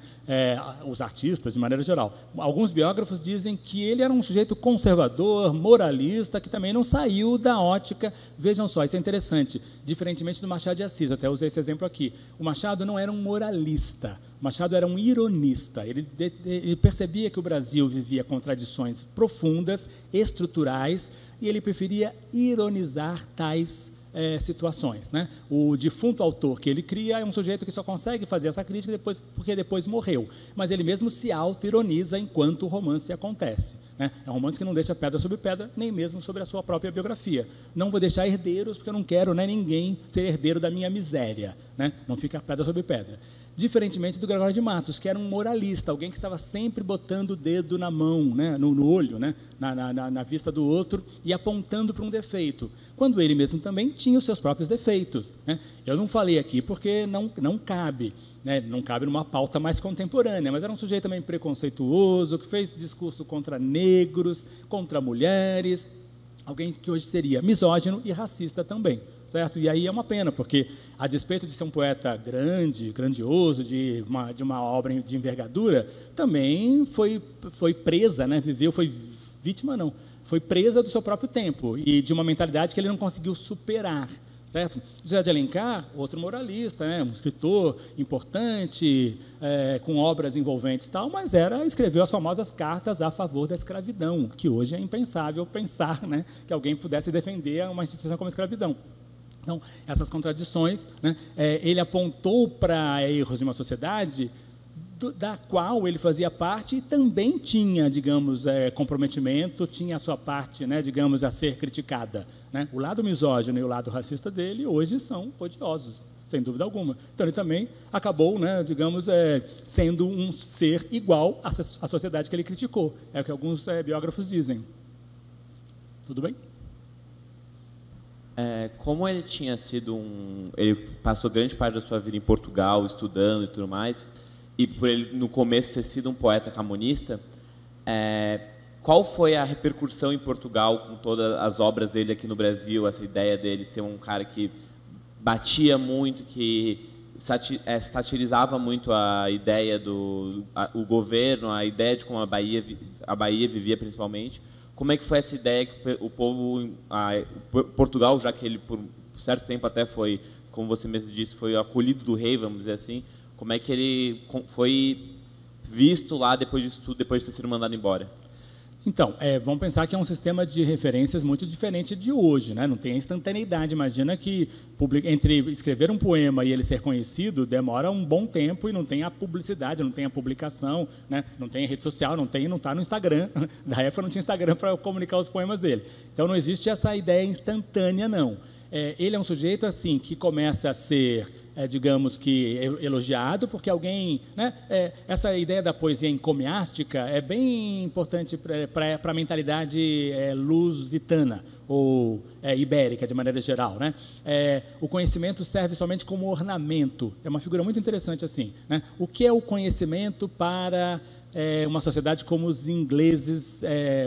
Os artistas, de maneira geral. Alguns biógrafos dizem que ele era um sujeito conservador, moralista, que também não saiu da ótica. Vejam só, isso é interessante. Diferentemente do Machado de Assis, até usei esse exemplo aqui. O Machado não era um moralista. Machado era um ironista. Ele percebia que o Brasil vivia contradições profundas, estruturais, e ele preferia ironizar tais situações, né? O defunto autor que ele cria é um sujeito que só consegue fazer essa crítica porque depois morreu. Mas ele mesmo se auto-ironiza enquanto o romance acontece, né? É um romance que não deixa pedra sobre pedra, nem mesmo sobre a sua própria biografia. Não vou deixar herdeiros, porque eu não quero, né, ninguém ser herdeiro da minha miséria, né? Não fica pedra sobre pedra. Diferentemente do Gregório de Matos, que era um moralista, alguém que estava sempre botando o dedo na mão, né, no olho, né, na vista do outro e apontando para um defeito, quando ele mesmo também tinha os seus próprios defeitos, né? Eu não falei aqui porque não cabe, né, não cabe numa pauta mais contemporânea, mas era um sujeito também preconceituoso, que fez discurso contra negros, contra mulheres, alguém que hoje seria misógino e racista também, certo? E aí é uma pena, porque, a despeito de ser um poeta grandioso, de uma obra de envergadura, também foi presa, né? Foi vítima, não, foi presa do seu próprio tempo e de uma mentalidade que ele não conseguiu superar, certo? José de Alencar, outro moralista, né? Um escritor importante, com obras envolventes e tal, mas escreveu as famosas cartas a favor da escravidão, que hoje é impensável pensar, né, que alguém pudesse defender uma instituição como a escravidão. Então, essas contradições, né, ele apontou para erros de uma sociedade da qual ele fazia parte e também tinha, digamos, comprometimento, tinha a sua parte, né, digamos, a ser criticada, né? O lado misógino e o lado racista dele hoje são odiosos, sem dúvida alguma. Então, ele também acabou, né, digamos, sendo um ser igual à sociedade que ele criticou. É o que alguns biógrafos dizem. Tudo bem? Como ele tinha sido ele passou grande parte da sua vida em Portugal, estudando e tudo mais, e por ele, no começo, ter sido um poeta camonista, qual foi a repercussão em Portugal com todas as obras dele aqui no Brasil, essa ideia dele ser um cara que batia muito, que satirizava muito a ideia o governo, a ideia de como a Bahia vivia principalmente? Como é que foi essa ideia que o povo, Portugal, já que ele por certo tempo até foi, como você mesmo disse, foi acolhido do rei, vamos dizer assim, como é que ele foi visto lá depois disso tudo, depois de ter sido mandado embora? Então, vamos pensar que é um sistema de referências muito diferente de hoje, né? Não tem instantaneidade. Imagina que entre escrever um poema e ele ser conhecido demora um bom tempo e não tem a publicidade, não tem a publicação, né? Não tem rede social, não está no Instagram. Na época não tinha Instagram para comunicar os poemas dele. Então não existe essa ideia instantânea, não. Ele é um sujeito assim que começa a ser, digamos que, elogiado, porque alguém, né, essa ideia da poesia encomiástica é bem importante para a mentalidade lusitana, ou ibérica, de maneira geral, né? O conhecimento serve somente como ornamento. É uma figura muito interessante assim, né? O que é o conhecimento para uma sociedade como os ingleses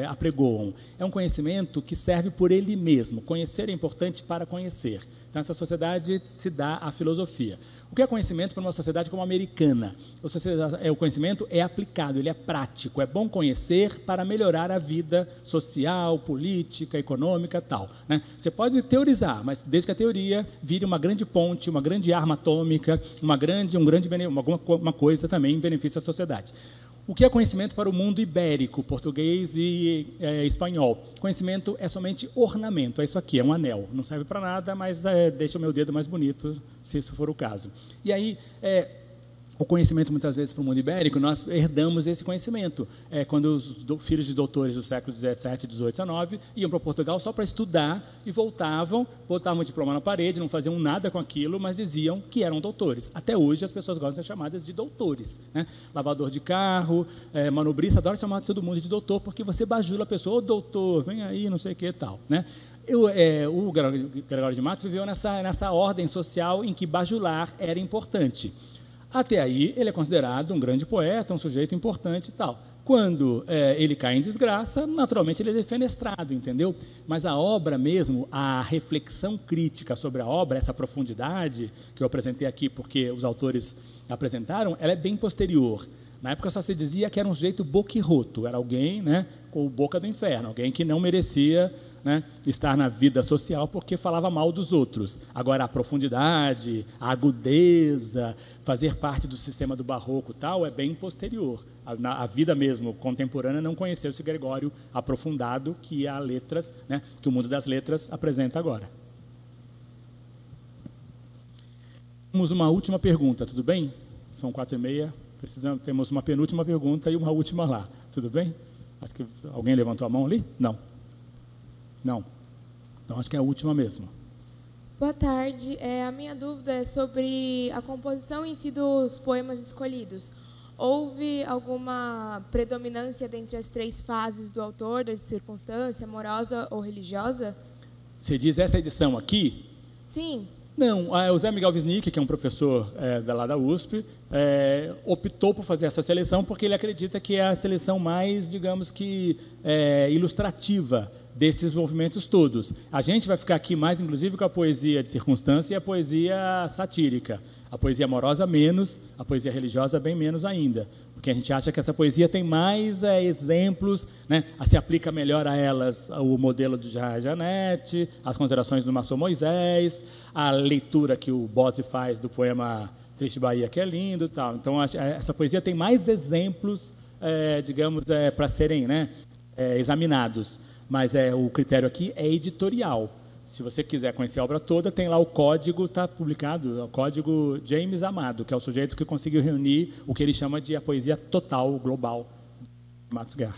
apregoam? É um conhecimento que serve por ele mesmo. Conhecer é importante para conhecer. Então, essa sociedade se dá à filosofia. O que é conhecimento para uma sociedade como a americana? O conhecimento é aplicado, ele é prático. É bom conhecer para melhorar a vida social, política, econômica, tal, né? Você pode teorizar, mas desde que a teoria vire uma grande ponte, uma grande arma atômica, alguma coisa também beneficia a sociedade. O que é conhecimento para o mundo ibérico, português e espanhol? Conhecimento é somente ornamento, é isso aqui, é um anel. Não serve para nada, mas deixa o meu dedo mais bonito, se isso for o caso. E aí, o conhecimento, muitas vezes, para o mundo ibérico, nós herdamos esse conhecimento. Quando os filhos de doutores do século XVII, XVIII, XIX iam para Portugal só para estudar e voltavam, botavam o diploma na parede, não faziam nada com aquilo, mas diziam que eram doutores. Até hoje, as pessoas gostam de ser chamadas de doutores, né? Lavador de carro, manobrista, adora chamar todo mundo de doutor, porque você bajula a pessoa, ô doutor, vem aí, não sei o que e tal, né? O Gregório de Matos viveu nessa ordem social em que bajular era importante. Até aí, ele é considerado um grande poeta, um sujeito importante e tal. Quando ele cai em desgraça, naturalmente ele é defenestrado, entendeu? Mas a obra mesmo, a reflexão crítica sobre a obra, essa profundidade que eu apresentei aqui, porque os autores apresentaram, ela é bem posterior. Na época só se dizia que era um sujeito boquirroto, era alguém, né, com boca do inferno, alguém que não merecia, né, estar na vida social porque falava mal dos outros. Agora, a profundidade, a agudeza, fazer parte do sistema do barroco tal, é bem posterior. A vida mesmo contemporânea não conheceu esse Gregório aprofundado que a letras, né, que o mundo das letras apresenta agora. Temos uma última pergunta, tudo bem? São 4h30, temos uma penúltima pergunta e uma última lá, tudo bem? Acho que alguém levantou a mão ali? Não. Não. Então, acho que é a última mesmo. Boa tarde. A minha dúvida é sobre a composição em si dos poemas escolhidos. Houve alguma predominância dentre as 3 fases do autor, da circunstância, amorosa ou religiosa? Você diz essa edição aqui? Sim. Não, o Zé Miguel Wisnik, que é um professor lá da USP, optou por fazer essa seleção porque ele acredita que é a seleção mais, digamos que, ilustrativa desses movimentos todos. A gente vai ficar aqui mais, inclusive, com a poesia de circunstância e a poesia satírica. A poesia amorosa menos, a poesia religiosa bem menos ainda, porque a gente acha que essa poesia tem mais exemplos, né, se aplica melhor a elas o modelo do Gerard Janete, as considerações do Marçom Moisés, a leitura que o Bose faz do poema Triste Bahia, que é lindo e tal. Então, essa poesia tem mais exemplos, digamos, para serem, né, examinados. Mas o critério aqui é editorial. Se você quiser conhecer a obra toda, tem lá o código, está publicado, o código James Amado, que é o sujeito que conseguiu reunir o que ele chama de a poesia total, global, de Matos Guerra.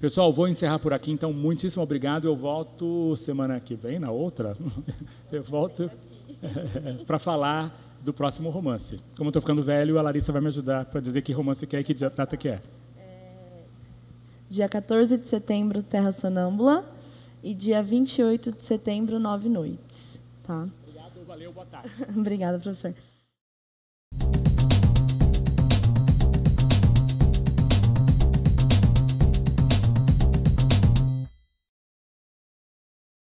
Pessoal, vou encerrar por aqui, então, muitíssimo obrigado. Eu volto semana que vem, na outra, eu volto para falar do próximo romance. Como eu estou ficando velho, a Larissa vai me ajudar para dizer que romance que é e que data que é. Dia 14 de setembro, Terra Sonâmbula, e dia 28 de setembro, 9 noites. Tá? Obrigado, valeu, boa tarde. Obrigada, professor.